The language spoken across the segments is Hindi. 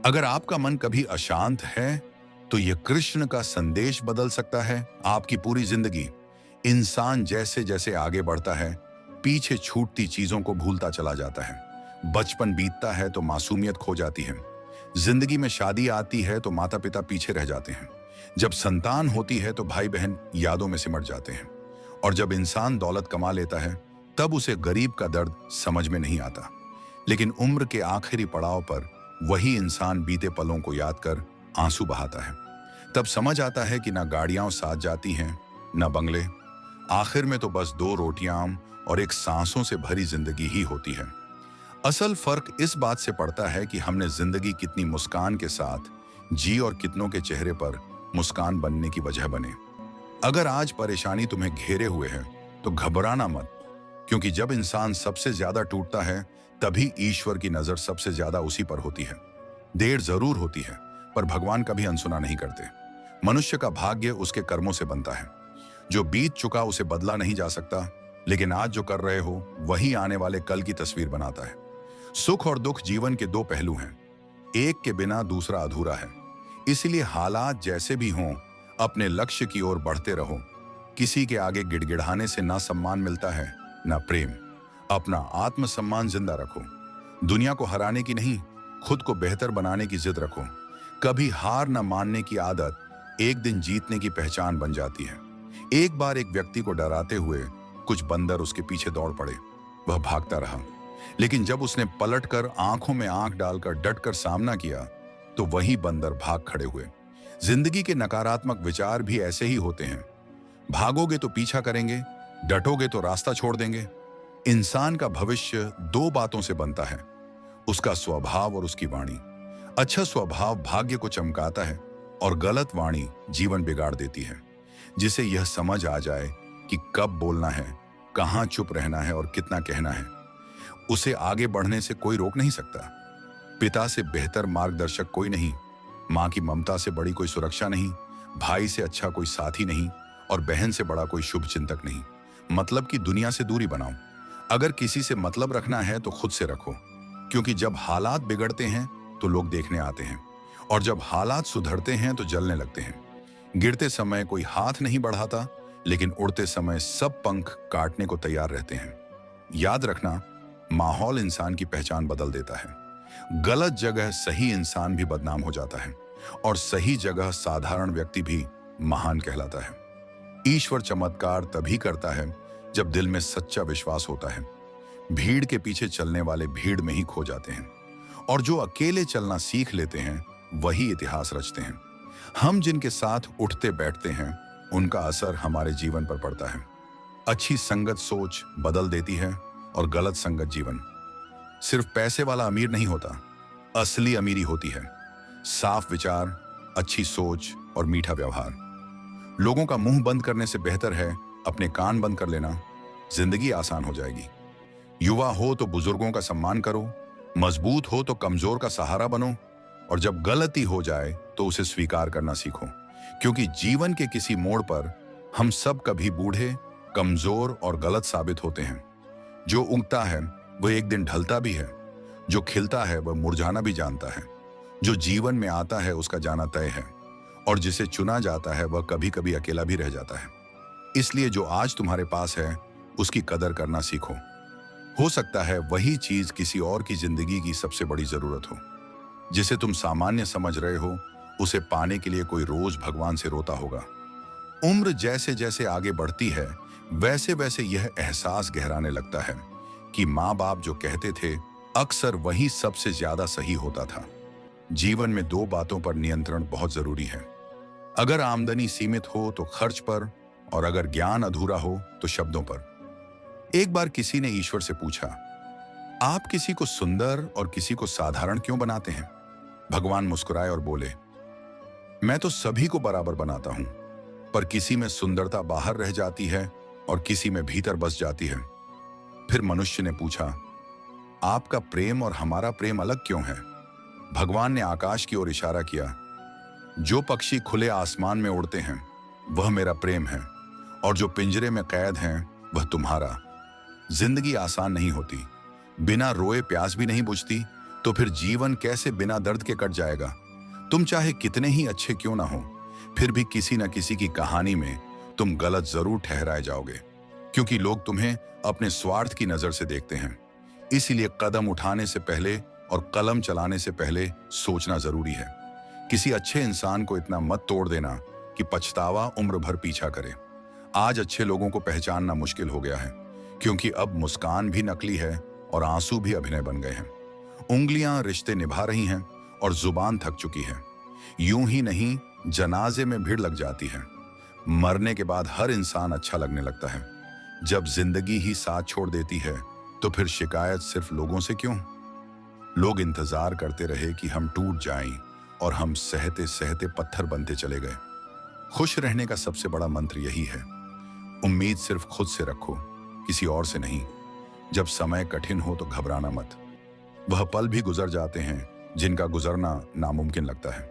अगर आपका मन कभी अशांत है, तो यह कृष्ण का संदेश बदल सकता है आपकी पूरी जिंदगी। इंसान जैसे जैसे आगे बढ़ता है, पीछे छूटती चीजों को भूलता चला जाता है। बचपन बीतता है तो मासूमियत खो जाती है। जिंदगी में शादी आती है तो माता पिता पीछे रह जाते हैं। जब संतान होती है तो भाई बहन यादों में सिमट जाते हैं। और जब इंसान दौलत कमा लेता है, तब उसे गरीब का दर्द समझ में नहीं आता। लेकिन उम्र के आखिरी पड़ाव पर वही इंसान बीते पलों को याद कर आंसू बहाता है। तब समझ आता है कि ना गाड़ियां साथ जाती हैं, ना बंगले। आखिर में तो बस दो रोटियां और एक सांसों से भरी जिंदगी ही होती है। असल फर्क इस बात से पड़ता है कि हमने जिंदगी कितनी मुस्कान के साथ जी और कितनों के चेहरे पर मुस्कान बनने की वजह बने। अगर आज परेशानी तुम्हें घेरे हुए है, तो घबराना मत, क्योंकि जब इंसान सबसे ज्यादा टूटता है, तभी ईश्वर की नजर सबसे ज्यादा उसी पर होती है। देर जरूर होती है, पर भगवान कभी अनसुना नहीं करते। मनुष्य का भाग्य उसके कर्मों से बनता है। जो बीत चुका उसे बदला नहीं जा सकता, लेकिन आज जो कर रहे हो वही आने वाले कल की तस्वीर बनाता है। सुख और दुख जीवन के दो पहलू हैं। एक के बिना दूसरा अधूरा है। इसलिए हालात जैसे भी हों, अपने लक्ष्य की ओर बढ़ते रहो। किसी के आगे गिड़गिड़ाने से ना सम्मान मिलता है, ना प्रेम। अपना आत्मसम्मान जिंदा रखो। दुनिया को हराने की नहीं, खुद को बेहतर बनाने की जिद रखो। कभी हार न मानने की आदत एक दिन जीतने की पहचान बन जाती है। एक बार एक व्यक्ति को डराते हुए कुछ बंदर उसके पीछे दौड़ पड़े। वह भागता रहा, लेकिन जब उसने पलटकर आंखों में आंख डालकर डटकर सामना किया, तो वही बंदर भाग खड़े हुए। जिंदगी के नकारात्मक विचार भी ऐसे ही होते हैं। भागोगे तो पीछा करेंगे, डटोगे तो रास्ता छोड़ देंगे। इंसान का भविष्य दो बातों से बनता है, उसका स्वभाव और उसकी वाणी। अच्छा स्वभाव भाग्य को चमकाता है, और गलत वाणी जीवन बिगाड़ देती है। जिसे यह समझ आ जाए कि कब बोलना है, कहां चुप रहना है और कितना कहना है, उसे आगे बढ़ने से कोई रोक नहीं सकता। पिता से बेहतर मार्गदर्शक कोई नहीं, मां की ममता से बड़ी कोई सुरक्षा नहीं, भाई से अच्छा कोई साथी नहीं, और बहन से बड़ा कोई शुभ चिंतक नहीं। मतलब की दुनिया से दूरी बनाओ। अगर किसी से मतलब रखना है तो खुद से रखो, क्योंकि जब हालात बिगड़ते हैं तो लोग देखने आते हैं, और जब हालात सुधरते हैं तो जलने लगते हैं। गिरते समय कोई हाथ नहीं बढ़ाता, लेकिन उड़ते समय सब पंख काटने को तैयार रहते हैं। याद रखना, माहौल इंसान की पहचान बदल देता है। गलत जगह सही इंसान भी बदनाम हो जाता है, और सही जगह साधारण व्यक्ति भी महान कहलाता है। ईश्वर चमत्कार तभी करता है जब दिल में सच्चा विश्वास होता है। भीड़ के पीछे चलने वाले भीड़ में ही खो जाते हैं, और जो अकेले चलना सीख लेते हैं वही इतिहास रचते हैं। हम जिनके साथ उठते बैठते हैं, उनका असर हमारे जीवन पर पड़ता है। अच्छी संगत सोच बदल देती है, और गलत संगत जीवन। सिर्फ पैसे वाला अमीर नहीं होता, असली अमीरी होती है साफ विचार, अच्छी सोच और मीठा व्यवहार। लोगों का मुंह बंद करने से बेहतर है अपने कान बंद कर लेना। जिंदगी आसान हो जाएगी। युवा हो तो बुजुर्गों का सम्मान करो, मजबूत हो तो कमजोर का सहारा बनो, और जब गलती हो जाए तो उसे स्वीकार करना सीखो। क्योंकि जीवन के किसी मोड़ पर हम सब कभी बूढ़े, कमजोर और गलत साबित होते हैं। जो उगता है वह एक दिन ढलता भी है, जो खिलता है वह मुरझाना भी जानता है। जो जीवन में आता है उसका जाना तय है, और जिसे चुना जाता है वह कभी कभी अकेला भी रह जाता है। इसलिए जो आज तुम्हारे पास है उसकी कदर करना सीखो। हो सकता है वही चीज किसी और की जिंदगी की सबसे बड़ी जरूरत हो। जिसे तुम सामान्य समझ रहे हो, उसे पाने के लिए कोई रोज भगवान से रोता होगा। उम्र जैसे जैसे आगे बढ़ती है, वैसे वैसे यह एहसास गहराने लगता है कि माँ बाप जो कहते थे, अक्सर वही सबसे ज्यादा सही होता था। जीवन में दो बातों पर नियंत्रण बहुत जरूरी है। अगर आमदनी सीमित हो तो खर्च पर, और अगर ज्ञान अधूरा हो तो शब्दों पर। एक बार किसी ने ईश्वर से पूछा, आप किसी को सुंदर और किसी को साधारण क्यों बनाते हैं? भगवान मुस्कुराए और बोले, मैं तो सभी को बराबर बनाता हूं, पर किसी में सुंदरता बाहर रह जाती है और किसी में भीतर बस जाती है। फिर मनुष्य ने पूछा, आपका प्रेम और हमारा प्रेम अलग क्यों है? भगवान ने आकाश की ओर इशारा किया, जो पक्षी खुले आसमान में उड़ते हैं वह मेरा प्रेम है, और जो पिंजरे में कैद हैं वह तुम्हारा। जिंदगी आसान नहीं होती, बिना रोए प्यास भी नहीं बुझती, तो फिर जीवन कैसे बिना दर्द के कट जाएगा? तुम चाहे कितने ही अच्छे क्यों ना हो, फिर भी किसी न किसी की कहानी में तुम गलत जरूर ठहराए जाओगे, क्योंकि लोग तुम्हें अपने स्वार्थ की नजर से देखते हैं। इसीलिए कदम उठाने से पहले और कलम चलाने से पहले सोचना जरूरी है। किसी अच्छे इंसान को इतना मत तोड़ देना कि पछतावा उम्र भर पीछा करे। आज अच्छे लोगों को पहचानना मुश्किल हो गया है, क्योंकि अब मुस्कान भी नकली है और आंसू भी अभिनय बन गए हैं। उंगलियां रिश्ते निभा रही हैं और जुबान थक चुकी है। यूं ही नहीं, जनाजे में भीड़ लग जाती है। मरने के बाद हर इंसान अच्छा लगने लगता है। जब जिंदगी ही साथ छोड़ देती है तो फिर शिकायत सिर्फ लोगों से क्यों? लोग इंतजार करते रहे कि हम टूट जाएं और हम सहते सहते पत्थर बनते चले गए। खुश रहने का सबसे बड़ा मंत्र यही है, उम्मीद सिर्फ खुद से रखो, किसी और से नहीं। जब समय कठिन हो तो घबराना मत। वह पल भी गुजर जाते हैं जिनका गुजरना नामुमकिन लगता है।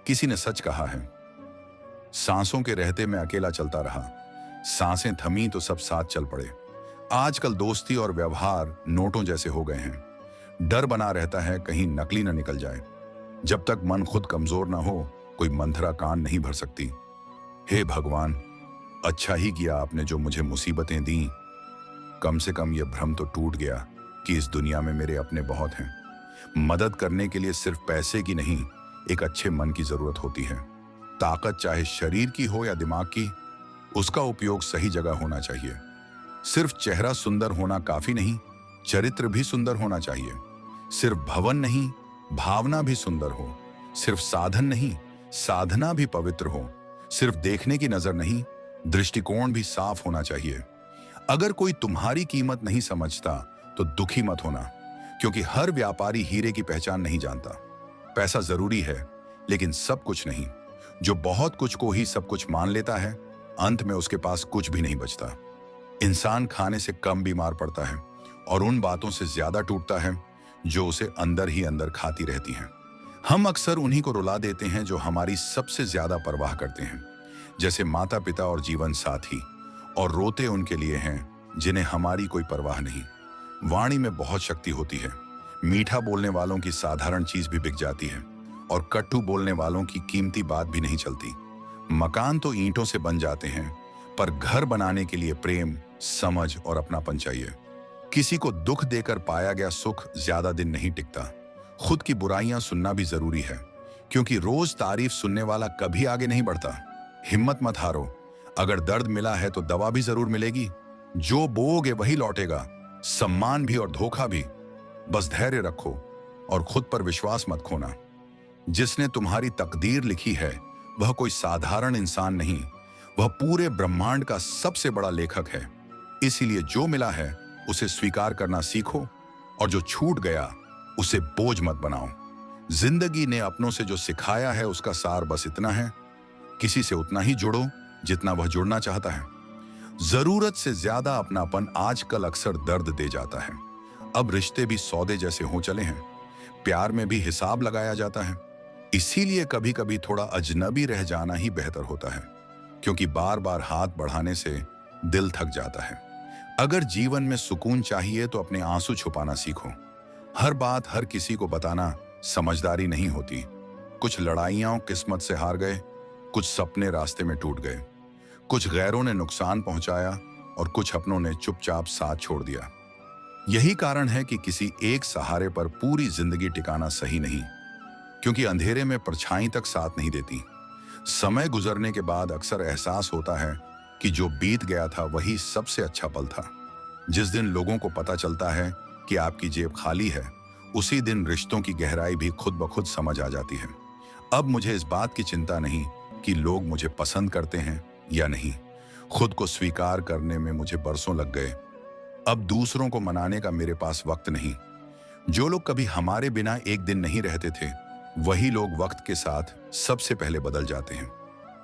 किसी ने सच कहा है, सांसों के रहते मैं अकेला चलता रहा, सांसें थमी तो सब साथ चल पड़े। आजकल दोस्ती और व्यवहार नोटों जैसे हो गए हैं। डर बना रहता है कहीं नकली न निकल जाए। जब तक मन खुद कमजोर ना हो, कोई मंथरा कान नहीं भर सकती। हे भगवान, अच्छा ही किया आपने जो मुझे मुसीबतें दी। कम से कम यह भ्रम तो टूट गया कि इस दुनिया में मेरे अपने बहुत हैं। मदद करने के लिए सिर्फ पैसे की नहीं, एक अच्छे मन की जरूरत होती है। ताकत चाहे शरीर की हो या दिमाग की, उसका उपयोग सही जगह होना चाहिए। सिर्फ चेहरा सुंदर होना काफी नहीं, चरित्र भी सुंदर होना चाहिए। सिर्फ भवन नहीं, भावना भी सुंदर हो। सिर्फ साधन नहीं, साधना भी पवित्र हो। सिर्फ देखने की नजर नहीं, दृष्टिकोण भी साफ होना चाहिए। अगर कोई तुम्हारी कीमत नहीं समझता तो दुखी मत होना, क्योंकि हर व्यापारी हीरे की पहचान नहीं जानता। पैसा जरूरी है, लेकिन सब कुछ नहीं। जो बहुत कुछ को ही सब कुछ मान लेता है, अंत में उसके पास कुछ भी नहीं बचता। इंसान खाने से कम बीमार पड़ता है और उन बातों से ज्यादा टूटता है जो उसे अंदर ही अंदर खाती रहती हैं। हम अक्सर उन्हीं को रुला देते हैं जो हमारी सबसे ज्यादा परवाह करते हैं, जैसे माता पिता और जीवन साथी, और रोते उनके लिए हैं जिन्हें हमारी कोई परवाह नहीं। वाणी में बहुत शक्ति होती है। मीठा बोलने वालों की साधारण चीज भी बिक जाती है और कट्टू बोलने वालों की कीमती बात भी नहीं चलती। मकान तो ईंटों से बन जाते हैं, पर घर बनाने के लिए प्रेम, समझ और अपनापन चाहिए। किसी को दुख देकर पाया गया सुख ज्यादा दिन नहीं टिकता। खुद की बुराइयां सुनना भी जरूरी है, क्योंकि रोज तारीफ सुनने वाला कभी आगे नहीं बढ़ता। हिम्मत मत हारो। अगर दर्द मिला है तो दवा भी जरूर मिलेगी। जो बोओगे वही लौटेगा, सम्मान भी और धोखा भी। बस धैर्य रखो और खुद पर विश्वास मत खोना। जिसने तुम्हारी तकदीर लिखी है वह कोई साधारण इंसान नहीं, वह पूरे ब्रह्मांड का सबसे बड़ा लेखक है। इसीलिए जो मिला है उसे स्वीकार करना सीखो, और जो छूट गया उसे बोझ मत बनाओ। जिंदगी ने अपनों से जो सिखाया है उसका सार बस इतना है, किसी से उतना ही जुड़ो जितना वह जुड़ना चाहता है। जरूरत से ज्यादा अपनापन आजकल अक्सर दर्द दे जाता है। अब रिश्ते भी सौदे जैसे हो चले हैं। प्यार में भी हिसाब लगाया जाता है। इसीलिए कभी कभी थोड़ा अजनबी रह जाना ही बेहतर होता है, क्योंकि बार बार हाथ बढ़ाने से दिल थक जाता है। अगर जीवन में सुकून चाहिए तो अपने आंसू छुपाना सीखो। हर बात हर किसी को बताना समझदारी नहीं होती। कुछ लड़ाइयां किस्मत से हार गए, कुछ सपने रास्ते में टूट गए, कुछ गैरों ने नुकसान पहुंचाया और कुछ अपनों ने चुपचाप साथ छोड़ दिया। यही कारण है कि किसी एक सहारे पर पूरी जिंदगी टिकाना सही नहीं, क्योंकि अंधेरे में परछाई तक साथ नहीं देती। समय गुजरने के बाद अक्सर एहसास होता है कि जो बीत गया था वही सबसे अच्छा पल था। जिस दिन लोगों को पता चलता है कि आपकी जेब खाली है, उसी दिन रिश्तों की गहराई भी खुद ब खुद समझ आ जाती है। अब मुझे इस बात की चिंता नहीं कि लोग मुझे पसंद करते हैं या नहीं। खुद को स्वीकार करने में मुझे बरसों लग गए। अब दूसरों को मनाने का मेरे पास वक्त नहीं। जो लोग कभी हमारे बिना एक दिन नहीं रहते थे, वही लोग वक्त के साथ सबसे पहले बदल जाते हैं।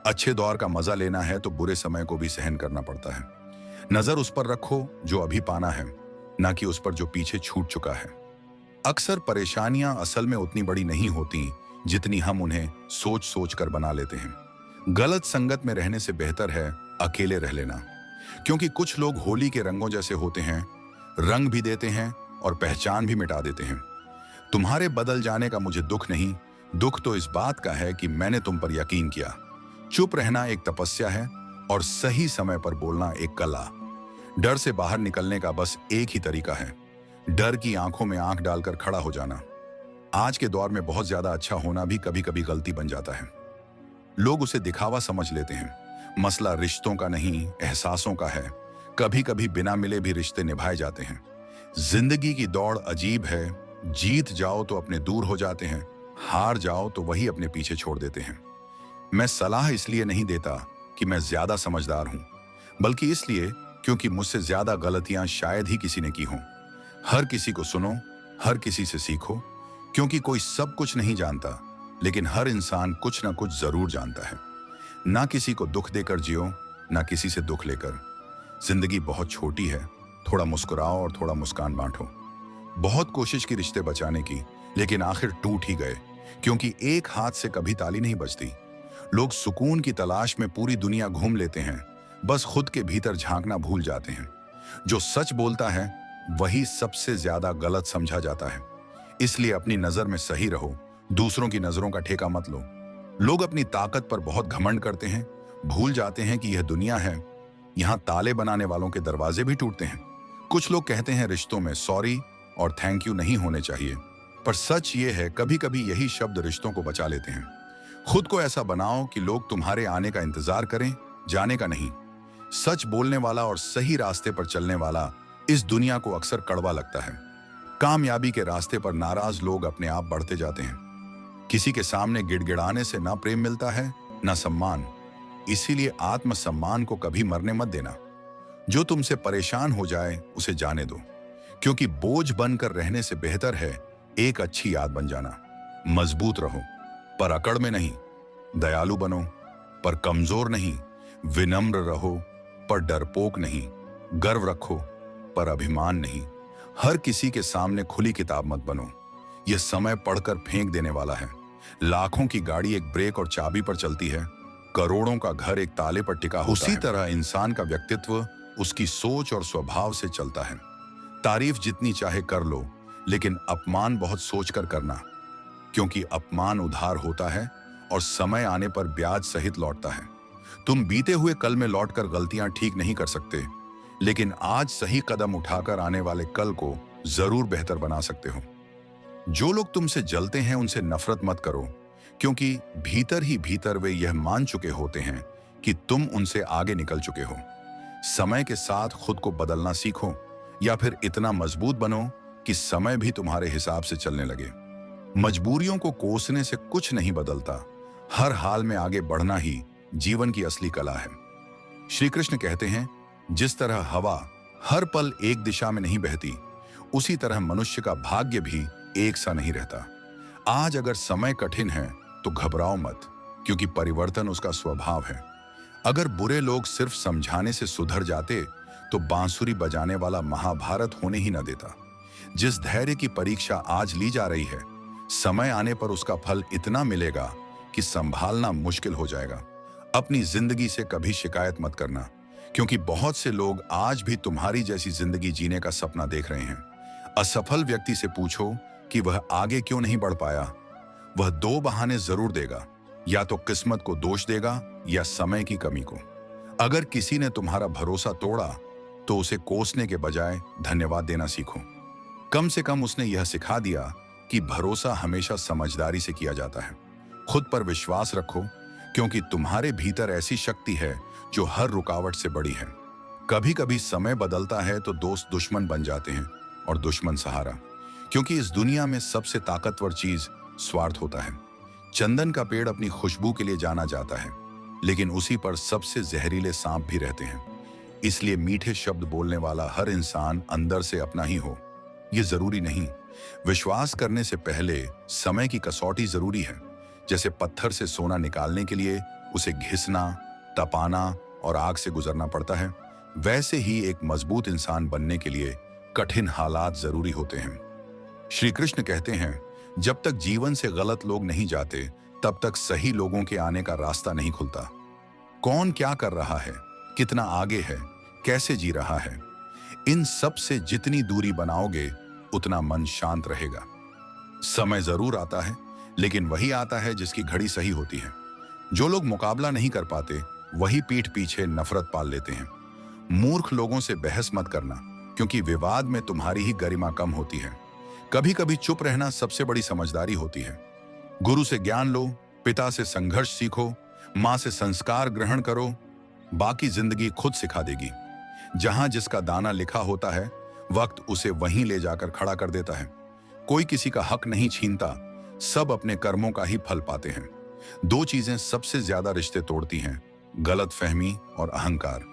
अच्छे दौर का मजा लेना है तो बुरे समय को भी सहन करना पड़ता है। नजर उस पर रखो जो अभी पाना है, ना कि उस पर जो पीछे छूट चुका है। अक्सर परेशानियां असल में उतनी बड़ी नहीं होती जितनी हम उन्हें सोच सोच कर बना लेते हैं। गलत संगत में रहने से बेहतर है अकेले रह लेना, क्योंकि कुछ लोग होली के रंगों जैसे होते हैं, रंग भी देते हैं और पहचान भी मिटा देते हैं। तुम्हारे बदल जाने का मुझे दुख नहीं, दुख तो इस बात का है कि मैंने तुम पर यकीन किया। चुप रहना एक तपस्या है और सही समय पर बोलना एक कला। डर से बाहर निकलने का बस एक ही तरीका है, डर की आंखों में आंख डालकर खड़ा हो जाना। आज के दौर में बहुत ज्यादा अच्छा होना भी कभी कभी गलती बन जाता है। लोग उसे दिखावा समझ लेते हैं। मसला रिश्तों का नहीं, एहसासों का है। कभी कभी बिना मिले भी रिश्ते निभाए जाते हैं। जिंदगी की दौड़ अजीब है। जीत जाओ तो अपने दूर हो जाते हैं, हार जाओ तो वही अपने पीछे छोड़ देते हैं। मैं सलाह इसलिए नहीं देता कि मैं ज्यादा समझदार हूं, बल्कि इसलिए क्योंकि मुझसे ज्यादा गलतियां शायद ही किसी ने की हों। हर किसी को सुनो, हर किसी से सीखो, क्योंकि कोई सब कुछ नहीं जानता, लेकिन हर इंसान कुछ ना कुछ जरूर जानता है। ना किसी को दुख देकर जियो, ना किसी से दुख लेकर। जिंदगी बहुत छोटी है, थोड़ा मुस्कुराओ और थोड़ा मुस्कान बांटो। बहुत कोशिश की रिश्ते बचाने की, लेकिन आखिर टूट ही गए, क्योंकि एक हाथ से कभी ताली नहीं बजती। लोग सुकून की तलाश में पूरी दुनिया घूम लेते हैं, बस खुद के भीतर झांकना भूल जाते हैं। जो सच बोलता है वही सबसे ज्यादा गलत समझा जाता है। इसलिए अपनी नजर में सही रहो, दूसरों की नजरों का ठेका मत लो। लोग अपनी ताकत पर बहुत घमंड करते हैं, भूल जाते हैं कि यह दुनिया है, यहाँ ताले बनाने वालों के दरवाजे भी टूटते हैं। कुछ लोग कहते हैं रिश्तों में सॉरी और थैंक यू नहीं होने चाहिए, पर सच ये है कभी कभी यही शब्द रिश्तों को बचा लेते हैं। खुद को ऐसा बनाओ कि लोग तुम्हारे आने का इंतजार करें, जाने का नहीं। सच बोलने वाला और सही रास्ते पर चलने वाला इस दुनिया को अक्सर कड़वा लगता है। कामयाबी के रास्ते पर नाराज लोग अपने आप बढ़ते जाते हैं। किसी के सामने गिड़गिड़ाने से ना प्रेम मिलता है, ना सम्मान। इसीलिए आत्मसम्मान को कभी मरने मत देना। जो तुमसे परेशान हो जाए उसे जाने दो, क्योंकि बोझ बनकर रहने से बेहतर है एक अच्छी याद बन जाना। मजबूत रहो पर अकड़ में नहीं, दयालु बनो पर कमजोर नहीं, विनम्र रहो पर डरपोक नहीं, गर्व रखो पर अभिमान नहीं। हर किसी के सामने खुली किताब मत बनो, यह समय पढ़कर फेंक देने वाला है। लाखों की गाड़ी एक ब्रेक और चाबी पर चलती है, करोड़ों का घर एक ताले पर टिका होता है। उसी तरह इंसान का व्यक्तित्व उसकी सोच और स्वभाव से चलता है। तारीफ जितनी चाहे कर लो, लेकिन अपमान बहुत सोचकर करना, क्योंकि अपमान उधार होता है और समय आने पर ब्याज सहित लौटता है। तुम बीते हुए कल में लौटकर गलतियां ठीक नहीं कर सकते, लेकिन आज सही कदम उठाकर आने वाले कल को जरूर बेहतर बना सकते हो। जो लोग तुमसे जलते हैं उनसे नफरत मत करो, क्योंकि भीतर ही भीतर वे यह मान चुके होते हैं कि तुम उनसे आगे निकल चुके हो। समय के साथ खुद को बदलना सीखो, या फिर इतना मजबूत बनो कि समय भी तुम्हारे हिसाब से चलने लगे। मजबूरियों को कोसने से कुछ नहीं बदलता, हर हाल में आगे बढ़ना ही जीवन की असली कला है। श्री कृष्ण कहते हैं, जिस तरह हवा हर पल एक दिशा में नहीं बहती, उसी तरह मनुष्य का भाग्य भी एक सा नहीं रहता। आज अगर समय कठिन है तो घबराओ मत, क्योंकि परिवर्तन उसका स्वभाव है। अगर बुरे लोग सिर्फ समझाने से सुधर जाते तो बांसुरी बजाने वाला महाभारत होने ही न देता। जिस धैर्य की परीक्षा आज ली जा रही है, समय आने पर उसका फल इतना मिलेगा कि संभालना मुश्किल हो जाएगा। अपनी जिंदगी से कभी शिकायत मत करना, क्योंकि बहुत से लोग आज भी तुम्हारी जैसी जिंदगी जीने का सपना देख रहे हैं। असफल व्यक्ति से पूछो कि वह आगे क्यों नहीं बढ़ पाया। वह दो बहाने जरूर देगा, या तो किस्मत को दोष देगा या समय की कमी को। अगर किसी ने तुम्हारा भरोसा तोड़ा तो उसे कोसने के बजाय धन्यवाद देना सीखो। कम से कम उसने यह सिखा दिया कि भरोसा हमेशा समझदारी से किया जाता है। खुद पर विश्वास रखो, क्योंकि तुम्हारे भीतर ऐसी शक्ति है जो हर रुकावट से बड़ी है। कभी कभी समय बदलता है तो दोस्त दुश्मन बन जाते हैं और दुश्मन सहारा, क्योंकि इस दुनिया में सबसे ताकतवर चीज स्वार्थ होता है। चंदन का पेड़ अपनी खुशबू के लिए जाना जाता है, लेकिन उसी पर सबसे जहरीले सांप भी रहते हैं। इसलिए मीठे शब्द बोलने वाला हर इंसान अंदर से अपना ही हो, ये जरूरी नहीं। विश्वास करने से पहले समय की कसौटी जरूरी है। जैसे पत्थर से सोना निकालने के लिए उसे घिसना, तपाना और आग से गुजरना पड़ता है, वैसे ही एक मजबूत इंसान बनने के लिए कठिन हालात जरूरी होते हैं। श्री कृष्ण कहते हैं, जब तक जीवन से गलत लोग नहीं जाते, तब तक सही लोगों के आने का रास्ता नहीं खुलता। कौन क्या कर रहा है, कितना आगे है, कैसे जी रहा है, इन सब से जितनी दूरी बनाओगे उतना मन शांत रहेगा। समय जरूर आता है, लेकिन वही आता है जिसकी घड़ी सही होती है। जो लोग मुकाबला नहीं कर पाते वही पीठ पीछे नफरत पाल लेते हैं। मूर्ख लोगों से बहस मत करना, क्योंकि विवाद में तुम्हारी ही गरिमा कम होती है। कभी कभी चुप रहना सबसे बड़ी समझदारी होती है। गुरु से ज्ञान लो, पिता से संघर्ष सीखो, माँ से संस्कार ग्रहण करो, बाकी जिंदगी खुद सिखा देगी। जहां जिसका दाना लिखा होता है, वक्त उसे वहीं ले जाकर खड़ा कर देता है। कोई किसी का हक नहीं छीनता, सब अपने कर्मों का ही फल पाते हैं। दो चीजें सबसे ज्यादा रिश्ते तोड़ती हैं, गलतफहमी और अहंकार।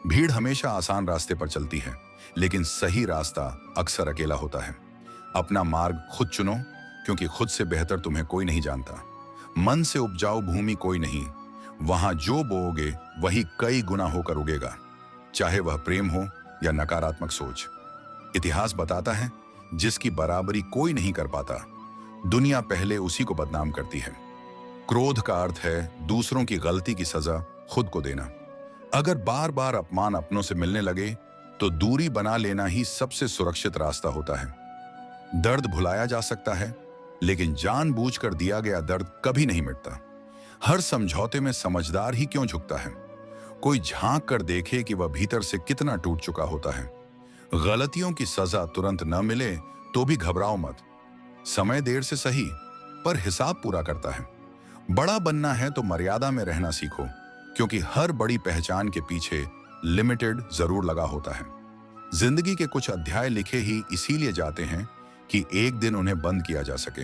भीड़ हमेशा आसान रास्ते पर चलती है, लेकिन सही रास्ता अक्सर अकेला होता है। अपना मार्ग खुद चुनो, क्योंकि खुद से बेहतर तुम्हें कोई नहीं जानता। मन से उपजाऊ भूमि कोई नहीं, वहां जो बोओगे वही कई गुना होकर उगेगा, चाहे वह प्रेम हो या नकारात्मक सोच। इतिहास बताता है, जिसकी बराबरी कोई नहीं कर पाता, दुनिया पहले उसी को बदनाम करती है। क्रोध का अर्थ है दूसरों की गलती की सजा खुद को देना। अगर बार बार अपमान अपनों से मिलने लगे तो दूरी बना लेना ही सबसे सुरक्षित रास्ता होता है। दर्द भुलाया जा सकता है, लेकिन जानबूझकर दिया गया दर्द कभी नहीं मिटता। हर समझौते में समझदार ही क्यों झुकता है? कोई झांक कर देखे कि वह भीतर से कितना टूट चुका होता है। गलतियों की सजा तुरंत न मिले तो भी घबराओ मत। समय देर से सही, पर हिसाब पूरा करता है। बड़ा बनना है तो मर्यादा में रहना सीखो, क्योंकि हर बड़ी पहचान के पीछे लिमिटेड जरूर लगा होता है। जिंदगी के कुछ अध्याय लिखे ही इसीलिए जाते हैं कि एक दिन उन्हें बंद किया जा सके।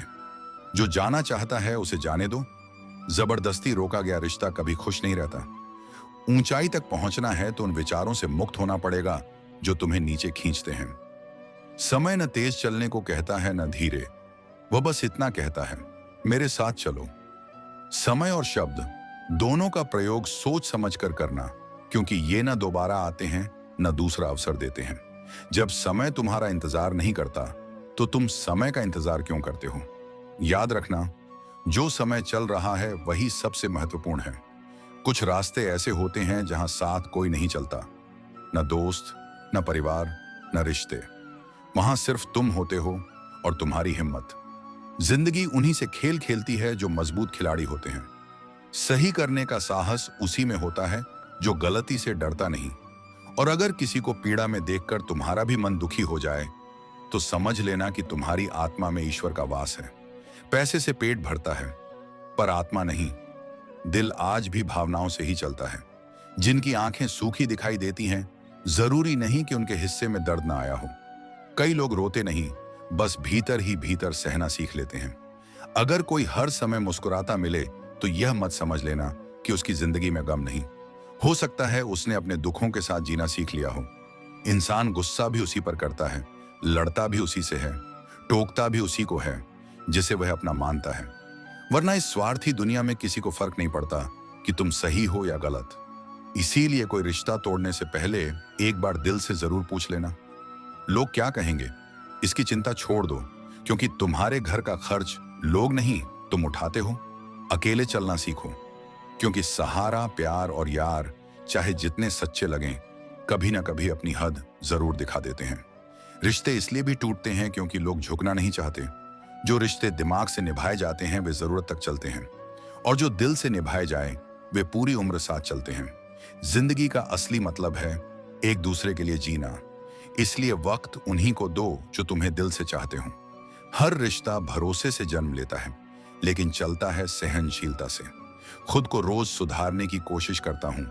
जो जाना चाहता है उसे जाने दो। जबरदस्ती रोका गया रिश्ता कभी खुश नहीं रहता। ऊंचाई तक पहुंचना है तो उन विचारों से मुक्त होना पड़ेगा जो तुम्हें नीचे खींचते हैं। समय न तेज चलने को कहता है न धीरे, वह बस इतना कहता है, मेरे साथ चलो। समय और शब्द दोनों का प्रयोग सोच समझकर करना, क्योंकि ये न दोबारा आते हैं न दूसरा अवसर देते हैं। जब समय तुम्हारा इंतजार नहीं करता तो तुम समय का इंतजार क्यों करते हो? याद रखना, जो समय चल रहा है वही सबसे महत्वपूर्ण है। कुछ रास्ते ऐसे होते हैं जहां साथ कोई नहीं चलता, न दोस्त, न परिवार, न रिश्ते। वहां सिर्फ तुम होते हो और तुम्हारी हिम्मत। जिंदगी उन्हीं से खेल खेलती है जो मजबूत खिलाड़ी होते हैं। सही करने का साहस उसी में होता है जो गलती से डरता नहीं। और अगर किसी को पीड़ा में देखकर तुम्हारा भी मन दुखी हो जाए तो समझ लेना कि तुम्हारी आत्मा में ईश्वर का वास है। पैसे से पेट भरता है, पर आत्मा नहीं। दिल आज भी भावनाओं से ही चलता है। जिनकी आंखें सूखी दिखाई देती हैं, जरूरी नहीं कि उनके हिस्से में दर्द ना आया हो। कई लोग रोते नहीं, बस भीतर ही भीतर सहना सीख लेते हैं। अगर कोई हर समय मुस्कुराता मिले तो यह मत समझ लेना कि उसकी जिंदगी में गम नहीं। हो सकता है उसने अपने दुखों के साथ जीना सीख लिया हो। इंसान गुस्सा भी उसी पर करता है, लड़ता भी उसी से है, टोकता भी उसी को है जिसे वह अपना मानता है। वरना इस स्वार्थी दुनिया में किसी को फर्क नहीं पड़ता कि तुम सही हो या गलत। इसीलिए कोई रिश्ता तोड़ने से पहले एक बार दिल से जरूर पूछ लेना, लोग क्या कहेंगे? इसकी चिंता छोड़ दो, क्योंकि तुम्हारे घर का खर्च लोग नहीं तुम उठाते हो। अकेले चलना सीखो, क्योंकि सहारा, प्यार और यार चाहे जितने सच्चे लगें, कभी ना कभी अपनी हद जरूर दिखा देते हैं। रिश्ते इसलिए भी टूटते हैं क्योंकि लोग झुकना नहीं चाहते। जो रिश्ते दिमाग से निभाए जाते हैं वे जरूरत तक चलते हैं, और जो दिल से निभाए जाए वे पूरी उम्र साथ चलते हैं। जिंदगी का असली मतलब है एक दूसरे के लिए जीना। इसलिए वक्त उन्हीं को दो जो तुम्हें दिल से चाहते हो। हर रिश्ता भरोसे से जन्म लेता है, लेकिन चलता है सहनशीलता से। खुद को रोज सुधारने की कोशिश करता हूं,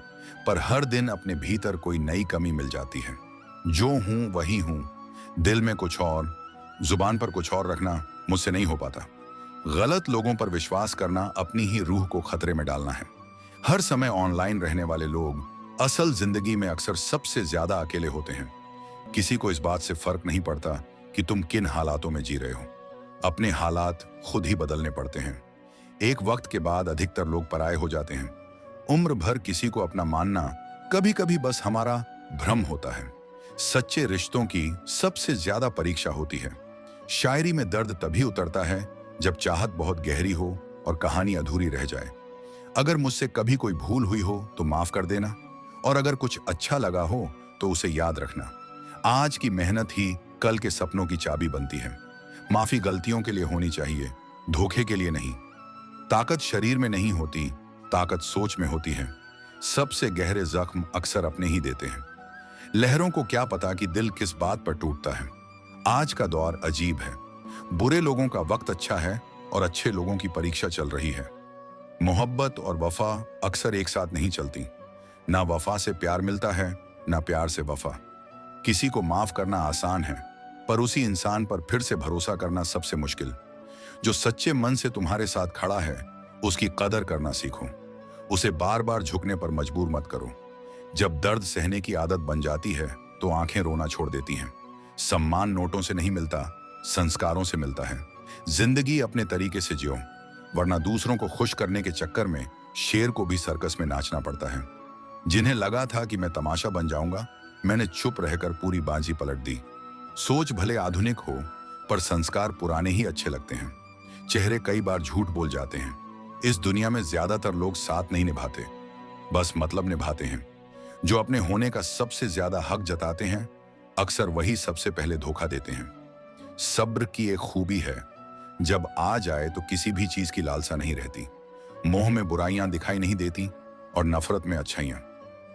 पर हर दिन अपने भीतर कोई नई कमी मिल जाती है। जो हूं वही हूं, दिल में कुछ और, जुबान पर कुछ और रखना मुझसे नहीं हो पाता। गलत लोगों पर विश्वास करना अपनी ही रूह को खतरे में डालना है। हर समय ऑनलाइन रहने वाले लोग असल जिंदगी में अक्सर सबसे ज्यादा अकेले होते हैं। किसी को इस बात से फर्क नहीं पड़ता कि तुम किन हालातों में जी रहे हो। अपने हालात खुद ही बदलने पड़ते हैं। एक वक्त के बाद अधिकतर लोग पराये हो जाते हैं। उम्र भर किसी को अपना मानना कभी कभी बस हमारा भ्रम होता है। सच्चे रिश्तों की सबसे ज्यादा परीक्षा होती है। शायरी में दर्द तभी उतरता है जब चाहत बहुत गहरी हो और कहानी अधूरी रह जाए। अगर मुझसे कभी कोई भूल हुई हो तो माफ कर देना, और अगर कुछ अच्छा लगा हो तो उसे याद रखना। आज की मेहनत ही कल के सपनों की चाबी बनती है। माफी गलतियों के लिए होनी चाहिए, धोखे के लिए नहीं। ताकत शरीर में नहीं होती, ताकत सोच में होती है। सबसे गहरे जख्म अक्सर अपने ही देते हैं। लहरों को क्या पता कि दिल किस बात पर टूटता है। आज का दौर अजीब है। बुरे लोगों का वक्त अच्छा है और अच्छे लोगों की परीक्षा चल रही है। मोहब्बत और वफा अक्सर एक साथ नहीं चलती। ना वफा से प्यार मिलता है, ना प्यार से वफा। किसी को माफ करना आसान है, पर उसी इंसान पर फिर से भरोसा करना सबसे मुश्किल। जो सच्चे मन से तुम्हारे साथ खड़ा है, उसकी कदर करना सीखो। उसे बार बार झुकने पर मजबूर मत करो। जब दर्द सहने की आदत बन जाती है, तो आंखें रोना छोड़ देती हैं। सम्मान नोटों से नहीं मिलता, संस्कारों से मिलता है। जिंदगी अपने तरीके से जियो, वरना दूसरों को खुश करने के चक्कर में शेर को भी सर्कस में नाचना पड़ता है। जिन्हें लगा था कि मैं तमाशा बन जाऊंगा, मैंने चुप रहकर पूरी बाजी पलट दी। सोच भले आधुनिक हो, पर संस्कार पुराने ही अच्छे लगते हैं। चेहरे कई बार झूठ बोल जाते हैं। इस दुनिया में ज्यादातर लोग साथ नहीं निभाते, बस मतलब निभाते हैं। जो अपने होने का सबसे ज्यादा हक जताते हैं, अक्सर वही सबसे पहले धोखा देते हैं। सब्र की एक खूबी है, जब आ जाए तो किसी भी चीज की लालसा नहीं रहती। मोह में बुराइयां दिखाई नहीं देती और नफरत में अच्छाइयां।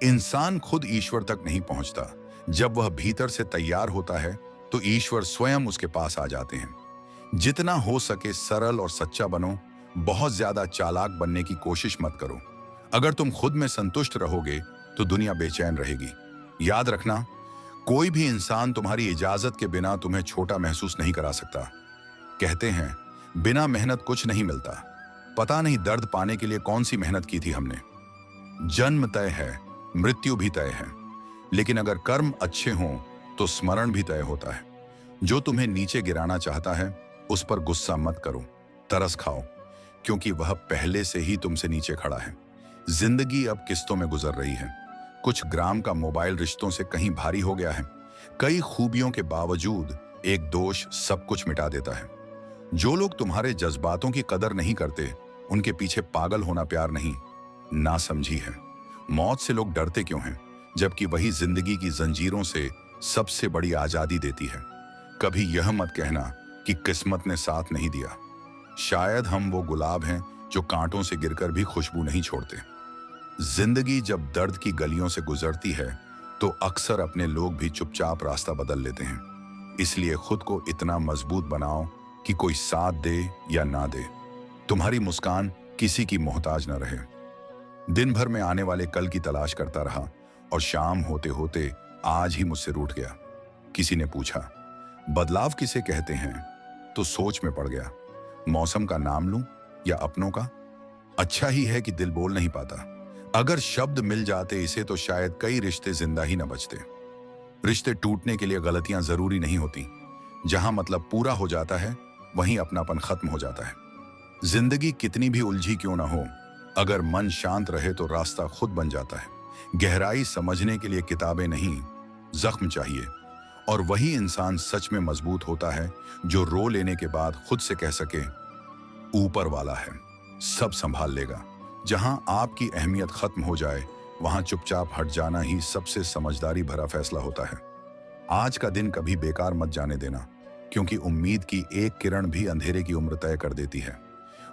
इंसान खुद ईश्वर तक नहीं पहुंचता। जब वह भीतर से तैयार होता है, तो ईश्वर स्वयं उसके पास आ जाते हैं। जितना हो सके सरल और सच्चा बनो। बहुत ज्यादा चालाक बनने की कोशिश मत करो। अगर तुम खुद में संतुष्ट रहोगे, तो दुनिया बेचैन रहेगी। याद रखना, कोई भी इंसान तुम्हारी इजाजत के बिना तुम्हें छोटा महसूस नहीं करा सकता। कहते हैं, बिना मेहनत कुछ नहीं मिलता। पता नहीं दर्द पाने के लिए कौन सी मेहनत की थी हमने। जन्म तय है, मृत्यु भी तय है, लेकिन अगर कर्म अच्छे हों तो स्मरण भी तय होता है। जो तुम्हें नीचे गिराना चाहता है, उस पर गुस्सा मत करो, तरस खाओ, क्योंकि वह पहले से ही तुमसे नीचे खड़ा है। जिंदगी अब किस्तों में गुजर रही है। कुछ ग्राम का मोबाइल रिश्तों से कहीं भारी हो गया है। कई खूबियों के बावजूद एक दोष सब कुछ मिटा देता है। जो लोग तुम्हारे जज्बातों की कदर नहीं करते, उनके पीछे पागल होना प्यार नहीं, नासमझी है। मौत से लोग डरते क्यों हैं, जबकि वही जिंदगी की जंजीरों से सबसे बड़ी आजादी देती है। कभी यह मत कहना कि किस्मत ने साथ नहीं दिया। शायद हम वो गुलाब हैं जो कांटों से गिरकर भी खुशबू नहीं छोड़ते। जिंदगी जब दर्द की गलियों से गुजरती है, तो अक्सर अपने लोग भी चुपचाप रास्ता बदल लेते हैं। इसलिए खुद को इतना मजबूत बनाओ कि कोई साथ दे या ना दे, तुम्हारी मुस्कान किसी की मोहताज न रहे। दिन भर में आने वाले कल की तलाश करता रहा और शाम होते होते आज ही मुझसे रूठ गया। किसी ने पूछा, बदलाव किसे कहते हैं, तो सोच में पड़ गया। मौसम का नाम लूं या अपनों का? अच्छा ही है कि दिल बोल नहीं पाता। अगर शब्द मिल जाते इसे, तो शायद कई रिश्ते जिंदा ही न बचते। रिश्ते टूटने के लिए गलतियां जरूरी नहीं होती। जहां मतलब पूरा हो जाता है, वहीं अपनापन खत्म हो जाता है। जिंदगी कितनी भी उलझी क्यों ना हो, अगर मन शांत रहे तो रास्ता खुद बन जाता है। गहराई समझने के लिए किताबें नहीं, जख्म चाहिए। और वही इंसान सच में मजबूत होता है, जो रो लेने के बाद खुद से कह सके, ऊपर वाला है, सब संभाल लेगा। जहां आपकी अहमियत खत्म हो जाए, वहां चुपचाप हट जाना ही सबसे समझदारी भरा फैसला होता है। आज का दिन कभी बेकार मत जाने देना, क्योंकि उम्मीद की एक किरण भी अंधेरे की उम्र तय कर देती है।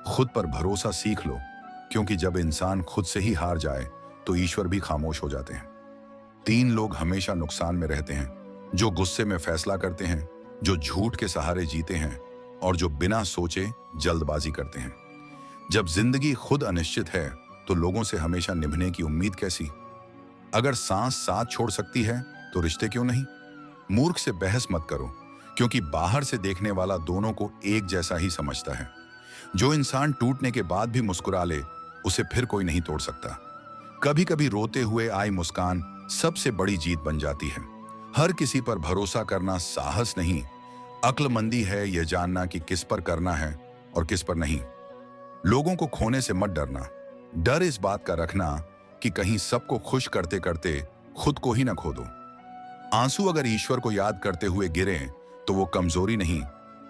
खुद पर भरोसा सीख लो, क्योंकि जब इंसान खुद से ही हार जाए, तो ईश्वर भी खामोश हो जाते हैं। 3 लोग हमेशा नुकसान में रहते हैं, जो गुस्से में फैसला करते हैं, जो झूठ के सहारे जीते हैं, और जो बिना सोचे जल्दबाजी करते हैं। जब जिंदगी खुद अनिश्चित है, तो लोगों से हमेशा निभने की उम्मीद कैसी? अगर सांस साथ छोड़ सकती है, तो रिश्ते क्यों नहीं? मूर्ख से बहस मत करो, क्योंकि बाहर से देखने वाला दोनों को एक जैसा ही समझता है। जो इंसान टूटने के बाद भी मुस्कुरा ले, उसे फिर कोई नहीं तोड़ सकता। कभी कभी रोते हुए आई मुस्कान सबसे बड़ी जीत बन जाती है। हर किसी पर भरोसा करना साहस नहीं, अक्लमंदी है यह जानना कि किस पर करना है और किस पर नहीं। लोगों को खोने से मत डरना, डर इस बात का रखना कि कहीं सबको खुश करते करते खुद को ही न खो दो। आंसू अगर ईश्वर को याद करते हुए गिरे, तो वो कमजोरी नहीं,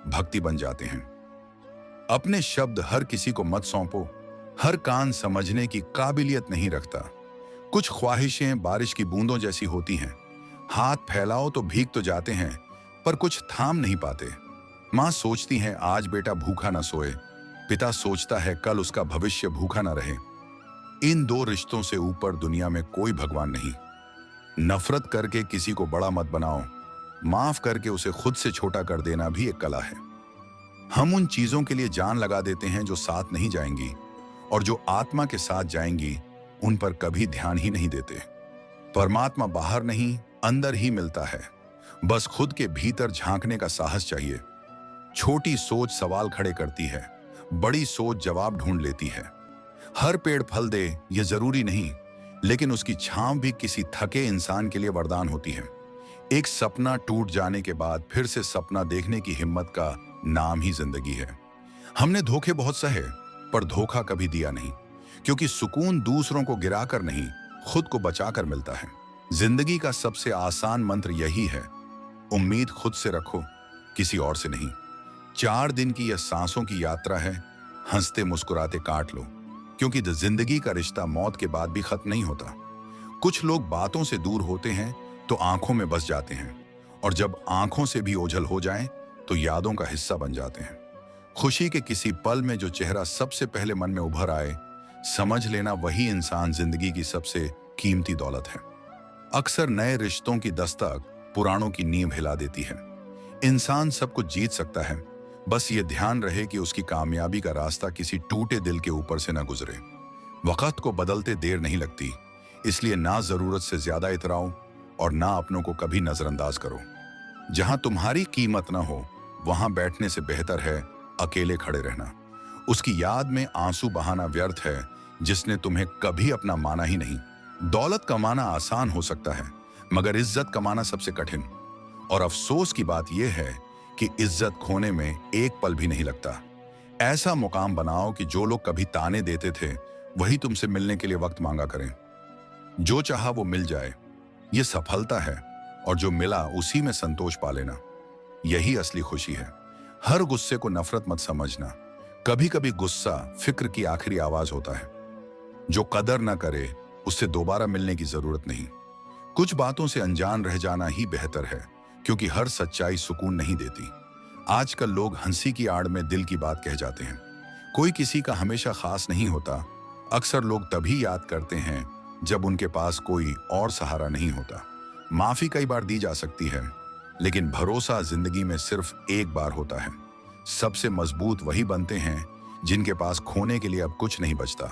भक्ति बन जाते हैं। अपने शब्द हर किसी को मत सौंपो, हर कान समझने की काबिलियत नहीं रखता। कुछ ख्वाहिशें बारिश की बूंदों जैसी होती हैं, हाथ फैलाओ तो भीग तो जाते हैं, पर कुछ थाम नहीं पाते। माँ सोचती है आज बेटा भूखा ना सोए, पिता सोचता है कल उसका भविष्य भूखा ना रहे। इन दो रिश्तों से ऊपर दुनिया में कोई भगवान नहीं। नफरत करके किसी को बड़ा मत बनाओ, माफ करके उसे खुद से छोटा कर देना भी एक कला है। हम उन चीजों के लिए जान लगा देते हैं जो साथ नहीं जाएंगी, और जो आत्मा के साथ जाएंगी उन पर कभी ध्यान ही नहीं देते। परमात्मा बाहर नहीं, अंदर ही मिलता है। बस खुद के भीतर झांकने का साहस चाहिए। छोटी सोच सवाल खड़े करती है, बड़ी सोच जवाब ढूंढ लेती है। हर पेड़ फल दे ये जरूरी नहीं, लेकिन उसकी छांव भी किसी थके इंसान के लिए वरदान होती है। एक सपना टूट जाने के बाद फिर से सपना देखने की हिम्मत का नाम ही जिंदगी है। हमने धोखे बहुत सहे, पर धोखा कभी दिया नहीं, क्योंकि सुकून दूसरों को गिराकर नहीं, खुद को बचाकर मिलता है। जिंदगी का सबसे आसान मंत्र यही है, उम्मीद खुद से रखो, किसी और से नहीं। 4 दिन की यह सांसों की यात्रा है, हंसते मुस्कुराते काट लो, क्योंकि जिंदगी का रिश्ता मौत के बाद भी खत्म नहीं होता। कुछ लोग बातों से दूर होते हैं तो आंखों में बस जाते हैं, और जब आंखों से भी ओझल हो जाएं तो यादों का हिस्सा बन जाते हैं। खुशी के किसी पल में जो चेहरा सबसे पहले मन में उभर आए, समझ लेना वही इंसान जिंदगी की सबसे कीमती दौलत है। अक्सर नए रिश्तों की दस्तक पुरानों की नींव हिला देती है। इंसान सब कुछ जीत सकता है, बस ये ध्यान रहे कि उसकी कामयाबी का रास्ता किसी टूटे दिल के ऊपर से न गुजरे। वक्त को बदलते देर नहीं लगती, इसलिए ना जरूरत से ज्यादा इतराओ और ना अपनों को कभी नजरअंदाज करो। जहां तुम्हारी कीमत ना हो, वहां बैठने से बेहतर है अकेले खड़े रहना। उसकी याद में आंसू बहाना व्यर्थ है जिसने तुम्हें कभी अपना माना ही नहीं। दौलत कमाना आसान हो सकता है, मगर इज्जत कमाना सबसे कठिन। और अफसोस की बात यह है कि इज्जत खोने में एक पल भी नहीं लगता। ऐसा मुकाम बनाओ कि जो लोग कभी ताने देते थे वही तुमसे मिलने के लिए वक्त मांगा करें। जो चाहा वो मिल जाए, ये सफलता है, और जो मिला उसी में संतोष पा लेना, यही असली खुशी है। हर गुस्से को नफरत मत समझना, कभी कभी गुस्सा फिक्र की आखिरी आवाज होता है। जो कदर न करे उससे दोबारा मिलने की जरूरत नहीं। कुछ बातों से अनजान रह जाना ही बेहतर है, क्योंकि हर सच्चाई सुकून नहीं देती। आजकल लोग हंसी की आड़ में दिल की बात कह जाते हैं। कोई किसी का हमेशा खास नहीं होता। अक्सर लोग तभी याद करते हैं जब उनके पास कोई और सहारा नहीं होता। माफी कई बार दी जा सकती है, लेकिन भरोसा जिंदगी में सिर्फ एक बार होता है। सबसे मजबूत वही बनते हैं जिनके पास खोने के लिए अब कुछ नहीं बचता।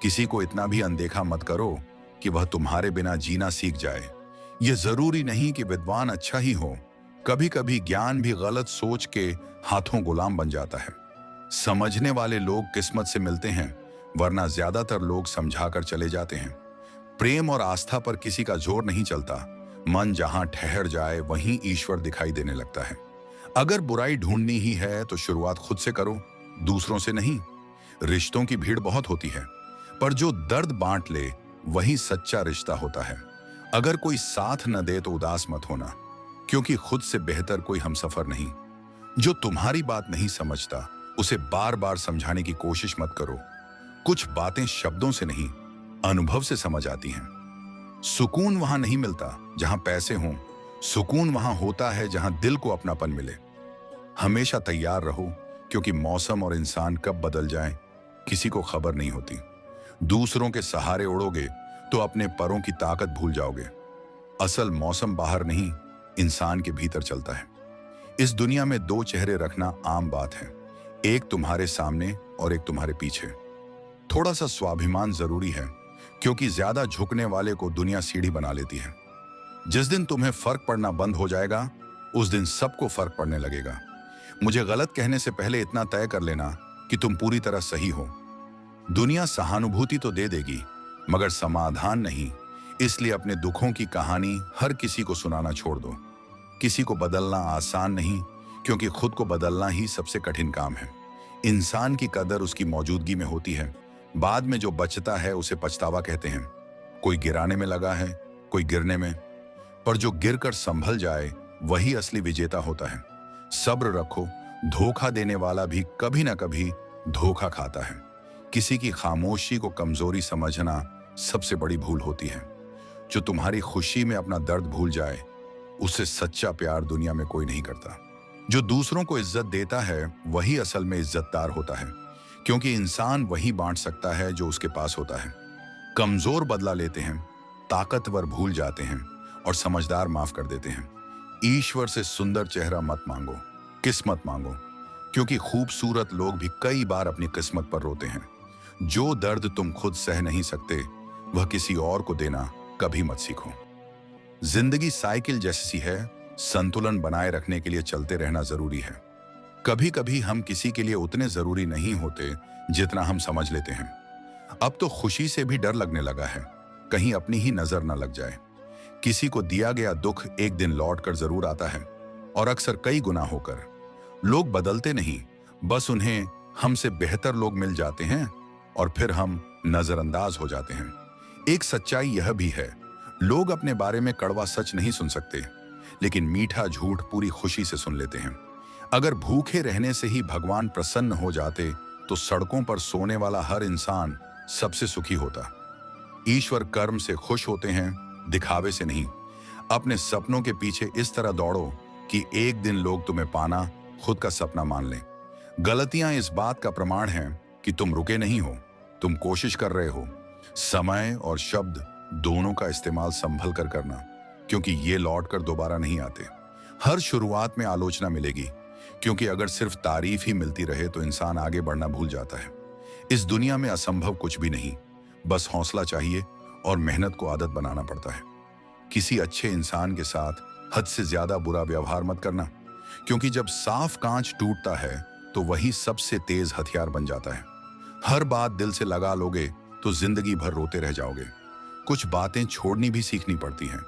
किसी को इतना भी अनदेखा मत करो कि वह तुम्हारे बिना जीना सीख जाए। यह जरूरी नहीं कि विद्वान अच्छा ही हो, कभी कभी ज्ञान भी गलत सोच के हाथों गुलाम बन जाता है। समझने वाले लोग किस्मत से मिलते हैं, वरना ज्यादातर लोग समझाकर चले जाते हैं। प्रेम और आस्था पर किसी का जोर नहीं चलता। मन जहां ठहर जाए वहीं ईश्वर दिखाई देने लगता है। अगर बुराई ढूंढनी ही है तो शुरुआत खुद से करो, दूसरों से नहीं। रिश्तों की भीड़ बहुत होती है, पर जो दर्द बांट ले वही सच्चा रिश्ता होता है। अगर कोई साथ न दे तो उदास मत होना, क्योंकि खुद से बेहतर कोई हमसफर नहीं। जो तुम्हारी बात नहीं समझता उसे बार बार समझाने की कोशिश मत करो। कुछ बातें शब्दों से नहीं, अनुभव से समझ आती हैं। सुकून वहां नहीं मिलता जहां पैसे हों, सुकून वहां होता है जहां दिल को अपनापन मिले। हमेशा तैयार रहो, क्योंकि मौसम और इंसान कब बदल जाएं किसी को खबर नहीं होती। दूसरों के सहारे उड़ोगे तो अपने परों की ताकत भूल जाओगे। असल मौसम बाहर नहीं, इंसान के भीतर चलता है। इस दुनिया में 2 चेहरे रखना आम बात है, एक तुम्हारे सामने और एक तुम्हारे पीछे। थोड़ा सा स्वाभिमान जरूरी है, क्योंकि ज्यादा झुकने वाले को दुनिया सीढ़ी बना लेती है। जिस दिन तुम्हें फर्क पड़ना बंद हो जाएगा, उस दिन सबको फर्क पड़ने लगेगा। मुझे गलत कहने से पहले इतना तय कर लेना कि तुम पूरी तरह सही हो। दुनिया सहानुभूति तो दे देगी, मगर समाधान नहीं। इसलिए अपने दुखों की कहानी हर किसी को सुनाना छोड़ दो। किसी को बदलना आसान नहीं, क्योंकि खुद को बदलना ही सबसे कठिन काम है। इंसान की कदर उसकी मौजूदगी में होती है। बाद में जो बचता है उसे पछतावा कहते हैं। कोई गिराने में लगा है, कोई गिरने में, पर जो गिरकर संभल जाए वही असली विजेता होता है। सब्र रखो, धोखा देने वाला भी कभी ना कभी धोखा खाता है। किसी की खामोशी को कमजोरी समझना सबसे बड़ी भूल होती है। जो तुम्हारी खुशी में अपना दर्द भूल जाए, उससे सच्चा प्यार दुनिया में कोई नहीं करता। जो दूसरों को इज्जत देता है वही असल में इज्जतदार होता है, क्योंकि इंसान वही बांट सकता है जो उसके पास होता है। कमजोर बदला लेते हैं, ताकतवर भूल जाते हैं और समझदार माफ कर देते हैं। ईश्वर से सुंदर चेहरा मत मांगो, किस्मत मांगो, क्योंकि खूबसूरत लोग भी कई बार अपनी किस्मत पर रोते हैं। जो दर्द तुम खुद सह नहीं सकते वह किसी और को देना कभी मत सीखो। जिंदगी साइकिल जैसी है, संतुलन बनाए रखने के लिए चलते रहना जरूरी है। कभी कभी हम किसी के लिए उतने जरूरी नहीं होते जितना हम समझ लेते हैं। अब तो खुशी से भी डर लगने लगा है, कहीं अपनी ही नजर न लग जाए। किसी को दिया गया दुख एक दिन लौट कर जरूर आता है, और अक्सर कई गुना होकर। लोग बदलते नहीं, बस उन्हें हमसे बेहतर लोग मिल जाते हैं और फिर हम नजरअंदाज हो जाते हैं। एक सच्चाई यह भी है, लोग अपने बारे में कड़वा सच नहीं सुन सकते, लेकिन मीठा झूठ पूरी खुशी से सुन लेते हैं। अगर भूखे रहने से ही भगवान प्रसन्न हो जाते तो सड़कों पर सोने वाला हर इंसान सबसे सुखी होता। ईश्वर कर्म से खुश होते हैं, दिखावे से नहीं। अपने सपनों के पीछे इस तरह दौड़ो कि एक दिन लोग तुम्हें पाना खुद का सपना मान लें। गलतियां इस बात का प्रमाण हैं कि तुम रुके नहीं हो, तुम कोशिश कर रहे हो। समय और शब्द दोनों का इस्तेमाल संभल कर करना, क्योंकि ये लौट कर दोबारा नहीं आते। हर शुरुआत में आलोचना मिलेगी, क्योंकि अगर सिर्फ तारीफ ही मिलती रहे तो इंसान आगे बढ़ना भूल जाता है। इस दुनिया में असंभव कुछ भी नहीं, बस हौसला चाहिए और मेहनत को आदत बनाना पड़ता है। किसी अच्छे इंसान के साथ हद से ज्यादा बुरा व्यवहार मत करना, क्योंकि जब साफ कांच टूटता है तो वही सबसे तेज हथियार बन जाता है। हर बात दिल से लगा लोगे तो जिंदगी भर रोते रह जाओगे। कुछ बातें छोड़नी भी सीखनी पड़ती हैं।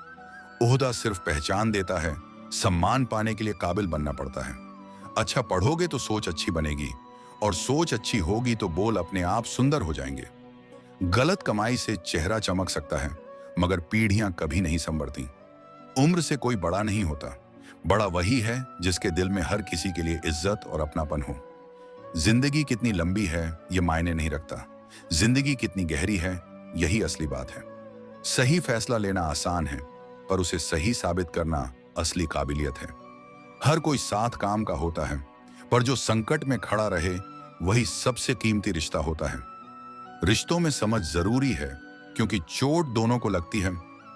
ओहदा सिर्फ पहचान देता है, सम्मान पाने के लिए काबिल बनना पड़ता है। अच्छा पढ़ोगे तो सोच अच्छी बनेगी, और सोच अच्छी होगी तो बोल अपने आप सुंदर हो जाएंगे। गलत कमाई से चेहरा चमक सकता है, मगर पीढ़ियां कभी नहीं संवरती। उम्र से कोई बड़ा नहीं होता, बड़ा वही है जिसके दिल में हर किसी के लिए इज्जत और अपनापन हो। जिंदगी कितनी लंबी है ये मायने नहीं रखता, जिंदगी कितनी गहरी है यही असली बात है। सही फैसला लेना आसान है, पर उसे सही साबित करना असली काबिलियत है। हर कोई साथ काम का होता है, पर जो संकट में खड़ा रहे वही सबसे कीमती रिश्ता होता है। रिश्तों में समझ जरूरी है, क्योंकि चोट दोनों को लगती है,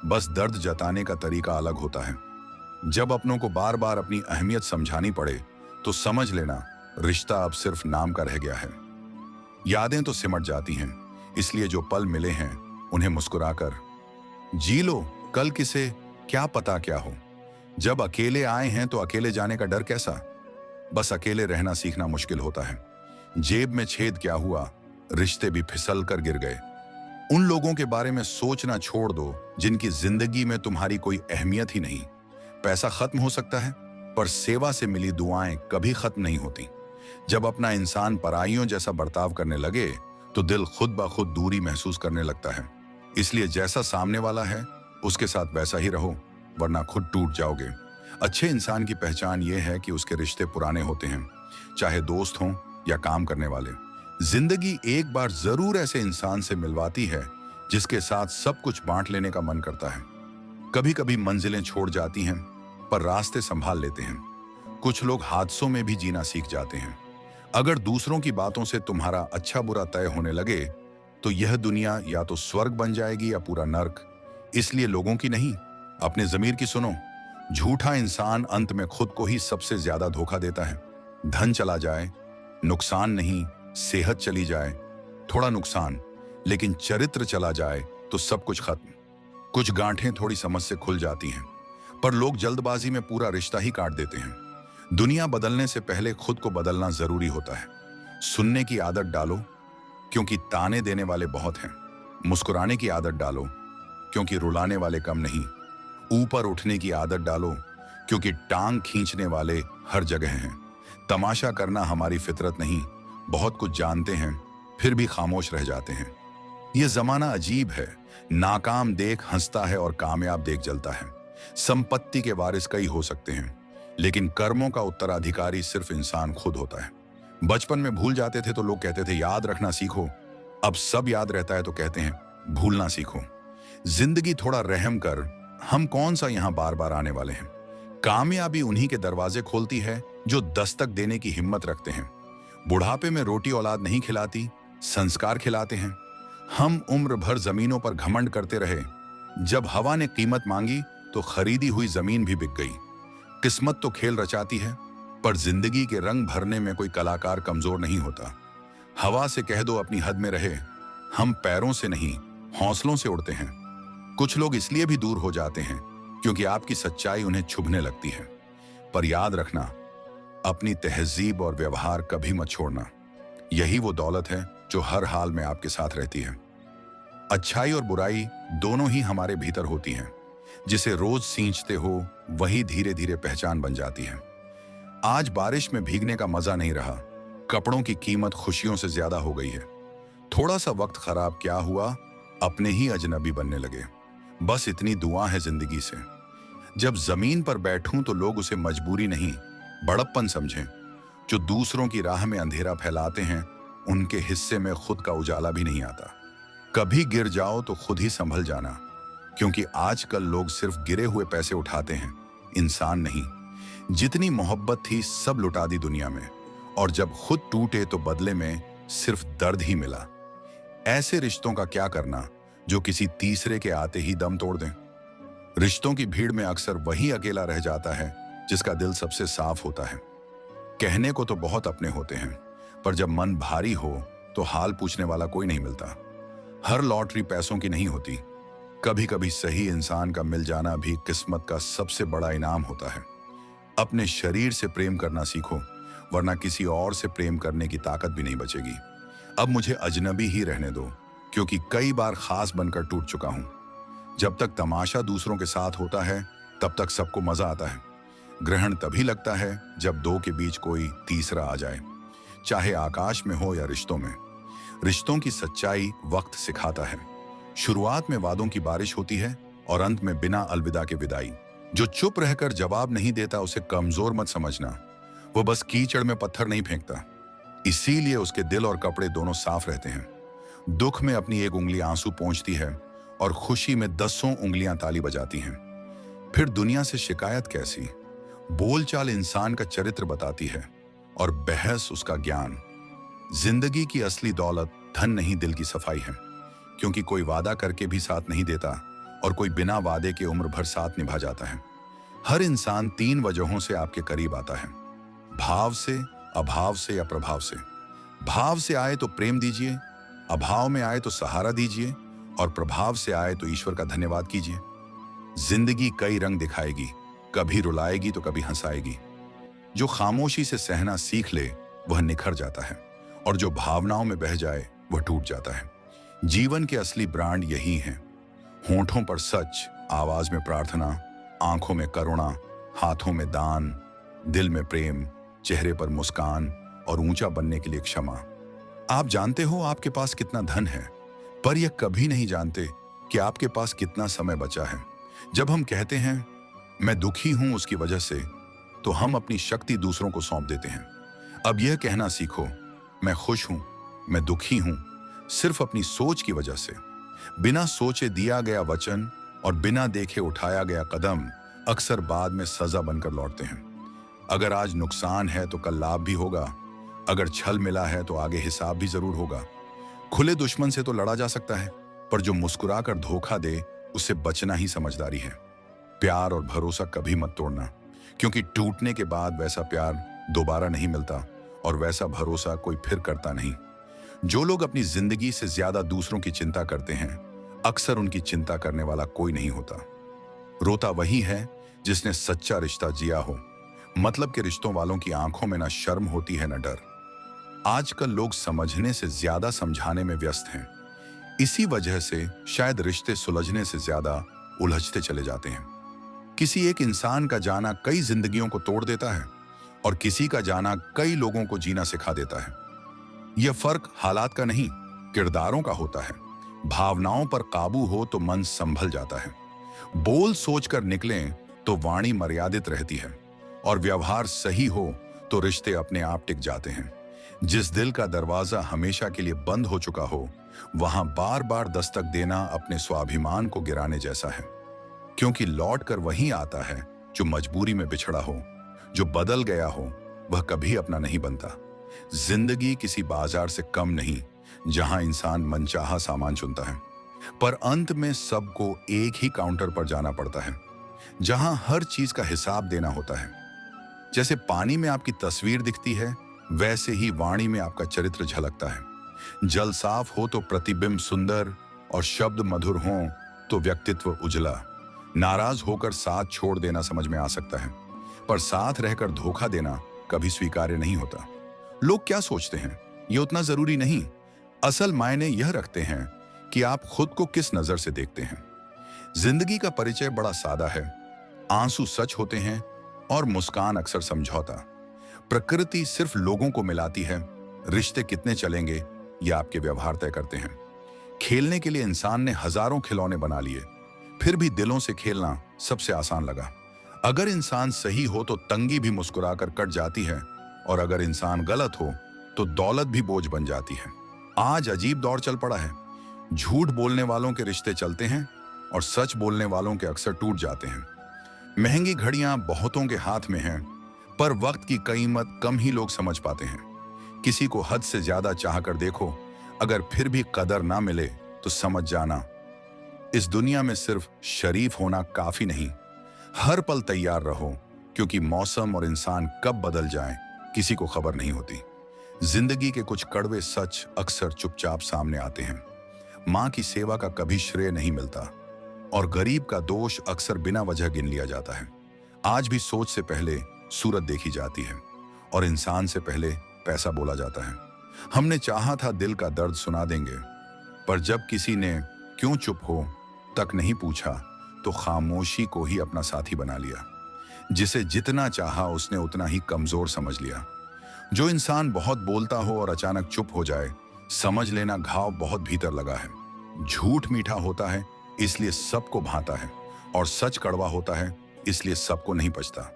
बस दर्द जताने का तरीका अलग होता है। जब अपनों को बार बार अपनी अहमियत समझानी पड़े तो समझ लेना रिश्ता अब सिर्फ नाम का रह गया है। यादें तो सिमट जाती हैं, इसलिए जो पल मिले हैं उन्हें मुस्कुराकर जी लो। कल किसे क्या पता क्या हो। जब अकेले आए हैं तो अकेले जाने का डर कैसा। बस अकेले रहना सीखना मुश्किल होता है। जेब में छेद क्या हुआ, रिश्ते भी फिसल कर गिर गए। उन लोगों के बारे में सोचना छोड़ दो जिनकी जिंदगी में तुम्हारी कोई अहमियत ही नहीं। पैसा खत्म हो सकता है, पर सेवा से मिली दुआएं कभी खत्म नहीं होती। जब अपना इंसान पराइयों जैसा बर्ताव करने लगे तो दिल खुद ब खुद दूरी महसूस करने लगता है। इसलिए जैसा सामने वाला है उसके साथ वैसा ही रहो, वरना खुद टूट जाओगे। अच्छे इंसान की पहचान यह है कि उसके रिश्ते पुराने होते हैं, चाहे दोस्त हों या काम करने वाले। जिंदगी एक बार जरूर ऐसे इंसान से मिलवाती है जिसके साथ सब कुछ बांट लेने का मन करता है। कभी कभी मंजिलें छोड़ जाती हैं, पर रास्ते संभाल लेते हैं। कुछ लोग हादसों में भी जीना सीख जाते हैं। अगर दूसरों की बातों से तुम्हारा अच्छा बुरा तय होने लगे तो यह दुनिया या तो स्वर्ग बन जाएगी या पूरा नर्क। इसलिए लोगों की नहीं, अपने जमीर की सुनो। झूठा इंसान अंत में खुद को ही सबसे ज्यादा धोखा देता है। धन चला जाए, नुकसान नहीं, सेहत चली जाए, थोड़ा नुकसान, लेकिन चरित्र चला जाए तो सब कुछ खत्म। कुछ गांठें थोड़ी समझ से खुल जाती हैं, पर लोग जल्दबाजी में पूरा रिश्ता ही काट देते हैं। दुनिया बदलने से पहले खुद को बदलना जरूरी होता है। सुनने की आदत डालो, क्योंकि ताने देने वाले बहुत हैं। मुस्कुराने की आदत डालो, क्योंकि रुलाने वाले कम नहीं। ऊपर उठने की आदत डालो, क्योंकि टांग खींचने वाले हर जगह हैं। तमाशा करना हमारी फितरत नहीं। बहुत कुछ जानते हैं फिर भी खामोश रह जाते हैं। यह जमाना अजीब है, नाकाम देख हंसता है और कामयाब देख जलता है। संपत्ति के वारिस कई हो सकते हैं, लेकिन कर्मों का उत्तराधिकारी सिर्फ इंसान खुद होता है। बचपन में भूल जाते थे तो लोग कहते थे याद रखना सीखो। अब सब याद रहता है तो कहते हैं भूलना सीखो। जिंदगी थोड़ा रहम कर, हम कौन सा यहां बार बार आने वाले हैं। कामयाबी उन्हीं के दरवाजे खोलती है जो दस्तक देने की हिम्मत रखते हैं। बुढ़ापे में रोटी औलाद नहीं खिलाती, संस्कार खिलाते हैं। हम उम्र भर जमीनों पर घमंड करते रहे, जब हवा ने कीमत मांगी तो खरीदी हुई जमीन भी बिक गई। किस्मत तो खेल रचाती है, पर जिंदगी के रंग भरने में कोई कलाकार कमजोर नहीं होता। हवा से कह दो अपनी हद में रहे। हम पैरों से नहीं, हौसलों से उड़ते हैं। कुछ लोग इसलिए भी दूर हो जाते हैं क्योंकि आपकी सच्चाई उन्हें छुभने लगती है। पर याद रखना, अपनी तहजीब और व्यवहार कभी मत छोड़ना। यही वो दौलत है जो हर हाल में आपके साथ रहती है। अच्छाई और बुराई दोनों ही हमारे भीतर होती हैं। जिसे रोज सींचते हो वही धीरे धीरे पहचान बन जाती है। आज बारिश में भीगने का मजा नहीं रहा, कपड़ों की कीमत खुशियों से ज्यादा हो गई है। थोड़ा सा वक्त खराब क्या हुआ, अपने ही अजनबी बनने लगे। बस इतनी दुआ है जिंदगी से, जब जमीन पर बैठूं तो लोग उसे मजबूरी नहीं, बड़प्पन समझें। जो दूसरों की राह में अंधेरा फैलाते हैं, उनके हिस्से में खुद का उजाला भी नहीं आता। कभी गिर जाओ तो खुद ही संभल जाना, क्योंकि आजकल लोग सिर्फ गिरे हुए पैसे उठाते हैं, इंसान नहीं। जितनी मोहब्बत थी सब लुटा दी दुनिया में, और जब खुद टूटे तो बदले में सिर्फ दर्द ही मिला। ऐसे रिश्तों का क्या करना जो किसी तीसरे के आते ही दम तोड़ दें। रिश्तों की भीड़ में अक्सर वही अकेला रह जाता है जिसका दिल सबसे साफ होता है। कहने को तो बहुत अपने होते हैं, पर जब मन भारी हो तो हाल पूछने वाला कोई नहीं मिलता। हर लॉटरी पैसों की नहीं होती, कभी कभी सही इंसान का मिल जाना भी किस्मत का सबसे बड़ा इनाम होता है। अपने शरीर से प्रेम करना सीखो, वरना किसी और से प्रेम करने की ताकत भी नहीं बचेगी। अब मुझे अजनबी ही रहने दो, क्योंकि कई बार खास बनकर टूट चुका हूं। जब तक तमाशा दूसरों के साथ होता है तब तक सबको मजा आता है। ग्रहण तभी लगता है जब दो के बीच कोई तीसरा आ जाए, चाहे आकाश में हो या रिश्तों में। रिश्तों की सच्चाई वक्त सिखाता है। शुरुआत में वादों की बारिश होती है और अंत में बिना अलविदा के विदाई। जो चुप रहकर जवाब नहीं देता उसे कमजोर मत समझना, वो बस कीचड़ में पत्थर नहीं फेंकता। इसीलिए उसके दिल और कपड़े दोनों साफ रहते हैं। दुख में अपनी एक उंगली आंसू पोंछती है और खुशी में 10 उंगलियां ताली बजाती हैं। फिर दुनिया से शिकायत कैसी। बोलचाल इंसान का चरित्र बताती है और बहस उसका ज्ञान। जिंदगी की असली दौलत धन नहीं, दिल की सफाई है, क्योंकि कोई वादा करके भी साथ नहीं देता और कोई बिना वादे के उम्र भर साथ निभा जाता है। हर इंसान 3 वजहों से आपके करीब आता है, भाव से, अभाव से या प्रभाव से। भाव से आए तो प्रेम दीजिए, अभाव में आए तो सहारा दीजिए, और प्रभाव से आए तो ईश्वर का धन्यवाद कीजिए। जिंदगी कई रंग दिखाएगी, कभी रुलाएगी तो कभी हंसाएगी। जो खामोशी से सहना सीख ले वह निखर जाता है, और जो भावनाओं में बह जाए वह टूट जाता है। जीवन के असली ब्रांड यही हैं। होंठों पर सच, आवाज में प्रार्थना, आंखों में करुणा, हाथों में दान, दिल में प्रेम, चेहरे पर मुस्कान और ऊंचा बनने के लिए क्षमा। आप जानते हो आपके पास कितना धन है, पर यह कभी नहीं जानते कि आपके पास कितना समय बचा है। जब हम कहते हैं मैं दुखी हूं उसकी वजह से, तो हम अपनी शक्ति दूसरों को सौंप देते हैं। अब यह कहना सीखो, मैं खुश हूं, मैं दुखी हूं, सिर्फ अपनी सोच की वजह से। बिना सोचे दिया गया वचन और बिना देखे उठाया गया कदम अक्सर बाद में सजा बनकर लौटते हैं। अगर आज नुकसान है तो कल लाभ भी होगा। अगर छल मिला है तो आगे हिसाब भी जरूर होगा। खुले दुश्मन से तो लड़ा जा सकता है, पर जो मुस्कुराकर धोखा दे उससे बचना ही समझदारी है। प्यार और भरोसा कभी मत तोड़ना, क्योंकि टूटने के बाद वैसा प्यार दोबारा नहीं मिलता और वैसा भरोसा कोई फिर करता नहीं। जो लोग अपनी जिंदगी से ज्यादा दूसरों की चिंता करते हैं, अक्सर उनकी चिंता करने वाला कोई नहीं होता। रोता वही है जिसने सच्चा रिश्ता जिया हो। मतलब के रिश्तों वालों की आंखों में ना शर्म होती है न डर। आजकल लोग समझने से ज्यादा समझाने में व्यस्त हैं। इसी वजह से शायद रिश्ते सुलझने से ज्यादा उलझते चले जाते हैं। किसी एक इंसान का जाना कई जिंदगियों को तोड़ देता है और किसी का जाना कई लोगों को जीना सिखा देता है। यह फर्क हालात का नहीं, किरदारों का होता है। भावनाओं पर काबू हो तो मन संभल जाता है। बोल सोचकर निकलें तो वाणी मर्यादित रहती है, और व्यवहार सही हो तो रिश्ते अपने आप टिक जाते हैं। जिस दिल का दरवाजा हमेशा के लिए बंद हो चुका हो, वहां बार बार दस्तक देना अपने स्वाभिमान को गिराने जैसा है, क्योंकि लौट कर वही आता है जो मजबूरी में बिछड़ा हो, जो बदल गया हो, वह कभी अपना नहीं बनता। जिंदगी किसी बाजार से कम नहीं जहां इंसान मनचाहा सामान चुनता है, पर अंत में सबको एक ही काउंटर पर जाना पड़ता है जहां हर चीज का हिसाब देना होता है। जैसे पानी में आपकी तस्वीर दिखती है, वैसे ही वाणी में आपका चरित्र झलकता है। जल साफ हो तो प्रतिबिंब सुंदर, और शब्द मधुर हो तो व्यक्तित्व उजला। नाराज होकर साथ छोड़ देना समझ में आ सकता है, पर साथ रहकर धोखा देना कभी स्वीकार्य नहीं होता। लोग क्या सोचते हैं ये उतना जरूरी नहीं, असल मायने यह रखते हैं कि आप खुद को किस नजर से देखते हैं। जिंदगी का परिचय बड़ा सादा है, आंसू सच होते हैं और मुस्कान अक्सर समझौता। प्रकृति सिर्फ लोगों को मिलाती है, रिश्ते कितने चलेंगे ये आपके व्यवहार तय करते हैं। खेलने के लिए इंसान ने हजारों खिलौने बना लिए, फिर भी दिलों से खेलना सबसे आसान लगा। अगर इंसान सही हो तो तंगी भी मुस्कुराकर कट जाती है, और अगर इंसान गलत हो तो दौलत भी बोझ बन जाती है। आज अजीब दौर चल पड़ा है, झूठ बोलने वालों के रिश्ते चलते हैं और सच बोलने वालों के अक्सर टूट जाते हैं। महंगी घड़ियां बहुतों के हाथ में हैं, पर वक्त की कीमत कम ही लोग समझ पाते हैं। किसी को हद से ज्यादा चाहकर देखो, अगर फिर भी कदर ना मिले तो समझ जाना इस दुनिया में सिर्फ शरीफ होना काफी नहीं। हर पल तैयार रहो, क्योंकि मौसम और इंसान कब बदल जाएं किसी को खबर नहीं होती। जिंदगी के कुछ कड़वे सच अक्सर चुपचाप सामने आते हैं। माँ की सेवा का कभी श्रेय नहीं मिलता, और गरीब का दोष अक्सर बिना वजह गिन लिया जाता है। आज भी सोच से पहले सूरत देखी जाती है, और इंसान से पहले पैसा बोला जाता है। हमने चाहा था दिल का दर्द सुना देंगे, पर जब किसी ने क्यों चुप हो तक नहीं पूछा तो खामोशी को ही अपना साथी बना लिया। जिसे जितना चाहा उसने उतना ही कमजोर समझ लिया। जो इंसान बहुत बोलता हो और अचानक चुप हो जाए, समझ लेना घाव बहुत भीतर लगा है। झूठ मीठा होता है इसलिए सबको भाता है, और सच कड़वा होता है इसलिए सबको नहीं पचता।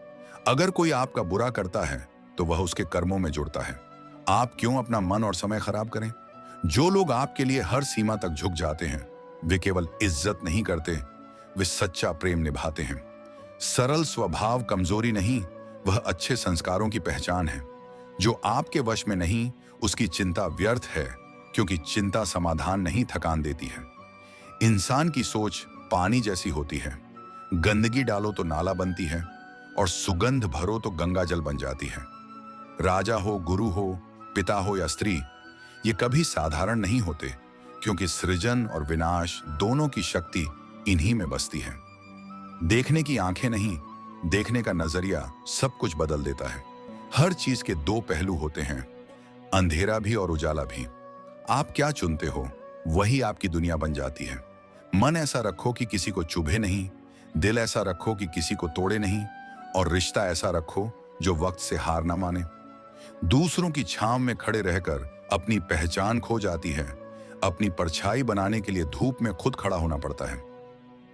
अगर कोई आपका बुरा करता है तो वह उसके कर्मों में जुड़ता है। आप क्यों अपना मन और समय खराब करें? जो लोग आपके लिए हर सीमा तक झुक जाते हैं, वे केवल इज्जत नहीं करते, वे सच्चा प्रेम निभाते हैं। सरल स्वभाव कमजोरी नहीं, वह अच्छे संस्कारों की पहचान है। जो आपके वश में नहीं, उसकी चिंता व्यर्थ है, क्योंकि चिंता समाधान नहीं, थकान देती है। इंसान की सोच पानी जैसी होती है, गंदगी डालो तो नाला बनती है, और सुगंध भरो तो गंगा जल बन जाती है। राजा हो, गुरु हो, पिता हो या स्त्री, ये कभी साधारण नहीं होते, क्योंकि सृजन और विनाश दोनों की शक्ति इन्हीं में बसती है। देखने की आंखें नहीं, देखने का नजरिया सब कुछ बदल देता है। हर चीज के दो पहलू होते हैं, अंधेरा भी और उजाला भी। आप क्या चुनते हो वही आपकी दुनिया बन जाती है। मन ऐसा रखो कि किसी को चुभे नहीं, दिल ऐसा रखो कि किसी को तोड़े नहीं, और रिश्ता ऐसा रखो जो वक्त से हार ना माने। दूसरों की छांव में खड़े रहकर अपनी पहचान खो जाती है। अपनी परछाई बनाने के लिए धूप में खुद खड़ा होना पड़ता है।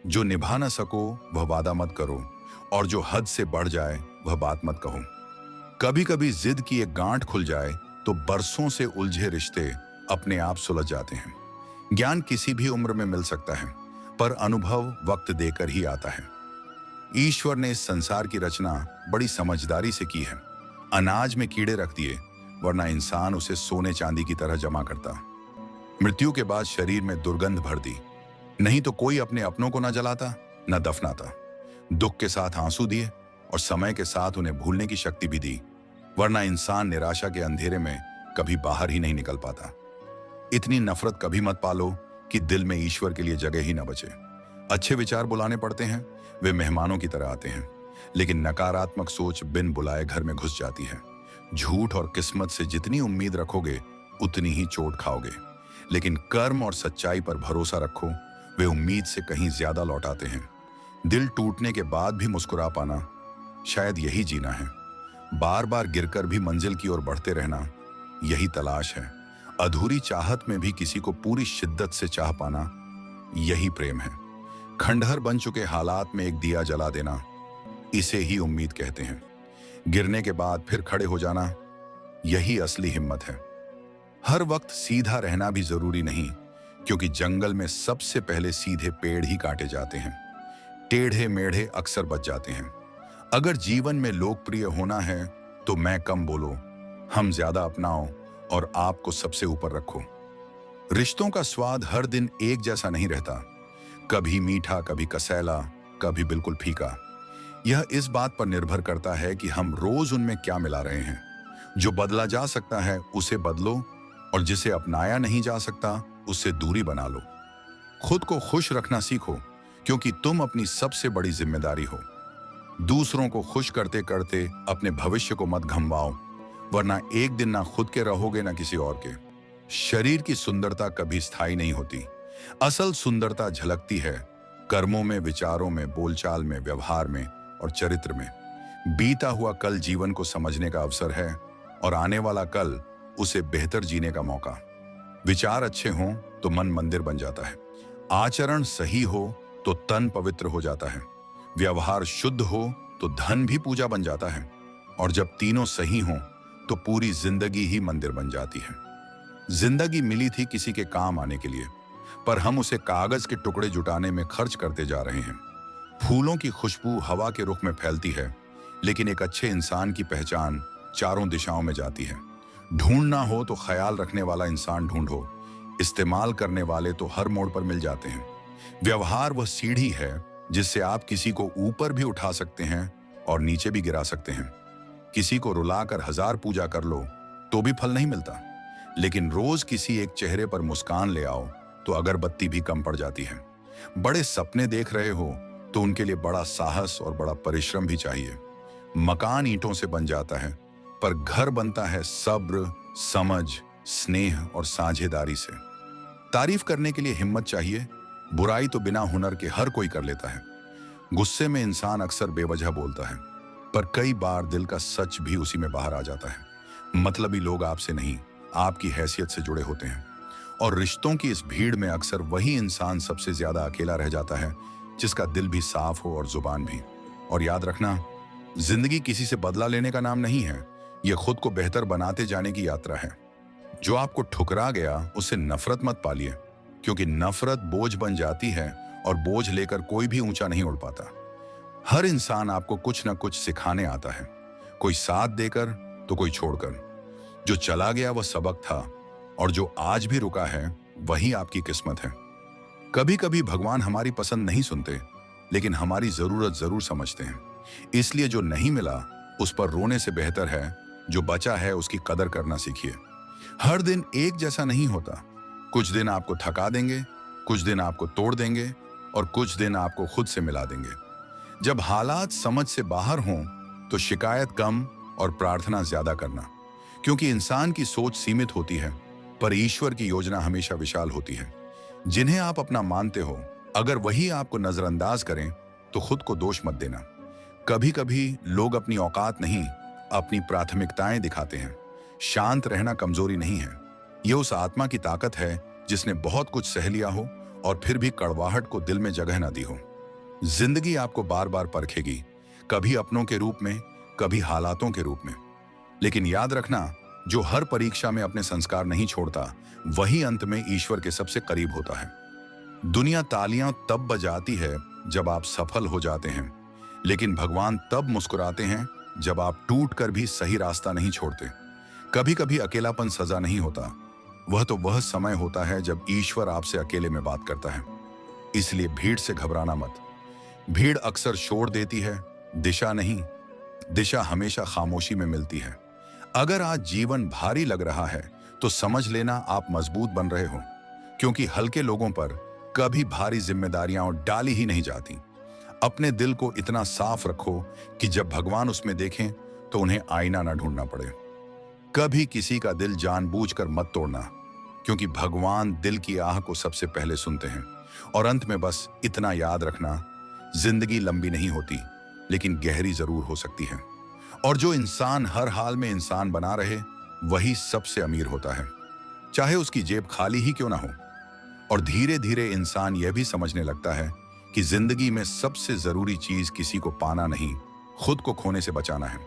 जो निभा ना सको वह वादा मत करो, और जो हद से बढ़ जाए वह बात मत कहो। कभी कभी जिद की एक गांठ खुल जाए तो बरसों से उलझे रिश्ते अपने आप सुलझ जाते हैं। ज्ञान किसी भी उम्र में मिल सकता है, पर अनुभव वक्त देकर ही आता है। ईश्वर ने इस संसार की रचना बड़ी समझदारी से की है। अनाज में कीड़े रख दिए, वरना इंसान उसे सोने चांदी की तरह जमा करता। मृत्यु के बाद शरीर में दुर्गंध भर दी, नहीं तो कोई अपने अपनों को न जलाता न दफनाता। दुख के साथ आंसू दिए, और समय के साथ उन्हें भूलने की शक्ति भी दी, वरना इंसान निराशा के अंधेरे में कभी बाहर ही नहीं निकल पाता। इतनी नफरत कभी मत पालो कि दिल में ईश्वर के लिए जगह ही न बचे। अच्छे विचार बुलाने पड़ते हैं, वे मेहमानों की तरह आते हैं, लेकिन नकारात्मक सोच बिन बुलाए घर में घुस जाती है। झूठ और किस्मत से जितनी उम्मीद रखोगे उतनी ही चोट खाओगे, लेकिन कर्म और सच्चाई पर भरोसा रखो, वे उम्मीद से कहीं ज्यादा लौटाते हैं। दिल टूटने के बाद भी मुस्कुरा पाना, शायद यही जीना है। बार बार गिरकर भी मंजिल की ओर बढ़ते रहना, यही तलाश है। अधूरी चाहत में भी किसी को पूरी शिद्दत से चाह पाना, यही प्रेम है। खंडहर बन चुके हालात में एक दिया जला देना, इसे ही उम्मीद कहते हैं। गिरने के बाद फिर खड़े हो जाना, यही असली हिम्मत है। हर वक्त सीधा रहना भी जरूरी नहीं, क्योंकि जंगल में सबसे पहले सीधे पेड़ ही काटे जाते हैं। टेढ़े मेढ़े अक्सर बच जाते हैं। अगर जीवन में लोकप्रिय होना है तो मैं कम बोलो, हम ज्यादा अपनाओ और आपको सबसे ऊपर रखो। रिश्तों का स्वाद हर दिन एक जैसा नहीं रहता, कभी मीठा, कभी कसैला, कभी बिल्कुल फीका। यह इस बात पर निर्भर करता है कि हम रोज उनमें क्या मिला रहे हैं। जो बदला जा सकता है उसे बदलो और जिसे अपनाया नहीं जा सकता उससे दूरी बना लो। खुद को खुश रखना सीखो, क्योंकि तुम अपनी सबसे बड़ी जिम्मेदारी हो। दूसरों को खुश करते करते अपने भविष्य को मत घमवाओ, वरना एक दिन ना खुद के रहोगे ना किसी और के। शरीर की सुंदरता कभी स्थायी नहीं होती। असल सुंदरता झलकती है कर्मों में, विचारों में, बोलचाल में, व्यवहार में और चरित्र में। बीता हुआ कल जीवन को समझने का अवसर है और आने वाला कल उसे बेहतर जीने का मौका। विचार अच्छे हों तो मन मंदिर बन जाता है, आचरण सही हो तो तन पवित्र हो जाता है, व्यवहार शुद्ध हो तो धन भी पूजा बन जाता है, और जब तीनों सही हों तो पूरी जिंदगी ही मंदिर बन जाती है। जिंदगी मिली थी किसी के काम आने के लिए, पर हम उसे कागज के टुकड़े जुटाने में खर्च करते जा रहे हैं। फूलों की खुशबू हवा के रुख में फैलती है, लेकिन एक अच्छे इंसान की पहचान चारों दिशाओं में जाती है। ढूंढना हो तो ख्याल रखने वाला इंसान ढूंढो, इस्तेमाल करने वाले तो हर मोड़ पर मिल जाते हैं। व्यवहार वह सीढ़ी है जिससे आप किसी को ऊपर भी उठा सकते हैं और नीचे भी गिरा सकते हैं। किसी को रुलाकर 1000 पूजा कर लो तो भी फल नहीं मिलता, लेकिन रोज किसी एक चेहरे पर मुस्कान ले आओ तो अगरबत्ती भी कम पड़ जाती है। बड़े सपने देख रहे हो तो उनके लिए बड़ा साहस और बड़ा परिश्रम भी चाहिए। मकान ईंटों से बन जाता है, पर घर बनता है सब्र, समझ, स्नेह और साझेदारी से। तारीफ करने के लिए हिम्मत चाहिए, बुराई तो बिना हुनर के हर कोई कर लेता है। गुस्से में इंसान अक्सर बेवजह बोलता है, पर कई बार दिल का सच भी उसी में बाहर आ जाता है। मतलबी लोग आपसे नहीं, आपकी हैसियत से जुड़े होते हैं, और रिश्तों की इस भीड़ में अक्सर वही इंसान सबसे ज्यादा अकेला रह जाता है जिसका दिल भी साफ हो और जुबान भी। और याद रखना, जिंदगी किसी से बदला लेने का नाम नहीं है, यह खुद को बेहतर बनाते जाने की यात्रा है। जो आपको ठुकरा गया उससे नफरत मत पालिए, क्योंकि नफरत बोझ बन जाती है और बोझ लेकर कोई भी ऊंचा नहीं उड़ पाता। हर इंसान आपको कुछ न कुछ सिखाने आता है, कोई साथ देकर तो कोई छोड़कर। जो चला गया वह सबक था, और जो आज भी रुका है वही आपकी किस्मत है। कभी कभी भगवान हमारी पसंद नहीं सुनते, लेकिन हमारी जरूरत जरूर समझते हैं। इसलिए जो नहीं मिला उस पर रोने से बेहतर है जो बचा है उसकी कदर करना सीखिए। हर दिन एक जैसा नहीं होता, कुछ दिन आपको थका देंगे, कुछ दिन आपको तोड़ देंगे और कुछ दिन आपको खुद से मिला देंगे। जब हालात समझ से बाहर हों तो शिकायत कम और प्रार्थना ज्यादा करना, क्योंकि इंसान की सोच सीमित होती है पर ईश्वर की योजना हमेशा विशाल होती है। जिन्हें आप अपना मानते हो, अगर वही आपको नजरअंदाज करें तो खुद को दोष मत देना। कभी कभी लोग अपनी औकात नहीं, अपनी प्राथमिकताएं दिखाते हैं। शांत रहना कमजोरी नहीं है, यह उस आत्मा की ताकत है जिसने बहुत कुछ सह लिया हो और फिर भी कड़वाहट को दिल में जगह न दी हो। जिंदगी आपको बार बार परखेगी, कभी अपनों के रूप में, कभी हालातों के रूप में। लेकिन याद रखना, जो हर परीक्षा में अपने संस्कार नहीं छोड़ता वही अंत में ईश्वर के सबसे करीब होता है। दुनिया तालियां तब बजाती है जब आप सफल हो जाते हैं, लेकिन भगवान तब मुस्कुराते हैं जब आप टूट कर भी सही रास्ता नहीं छोड़ते। कभी कभी अकेलापन सजा नहीं होता, वह तो वह समय होता है जब ईश्वर आपसे अकेले में बात करता है। इसलिए भीड़ से घबराना मत। भीड़ अक्सर शोर देती है, दिशा नहीं। दिशा हमेशा खामोशी में मिलती है। अगर आज जीवन भारी लग रहा है तो समझ लेना आप मजबूत बन रहे हो, क्योंकि हल्के लोगों पर कभी भारी जिम्मेदारियां डाली ही नहीं जाती। अपने दिल को इतना साफ रखो कि जब भगवान उसमें देखें तो उन्हें आईना ना ढूंढना पड़े। कभी किसी का दिल जानबूझकर मत तोड़ना, क्योंकि भगवान दिल की आह को सबसे पहले सुनते हैं। और अंत में बस इतना याद रखना, जिंदगी लंबी नहीं होती, लेकिन गहरी जरूर हो सकती है। और जो इंसान हर हाल में इंसान बना रहे वही सबसे अमीर होता है, चाहे उसकी जेब खाली ही क्यों ना हो। और धीरे धीरे इंसान यह भी समझने लगता है कि जिंदगी में सबसे जरूरी चीज किसी को पाना नहीं, खुद को खोने से बचाना है।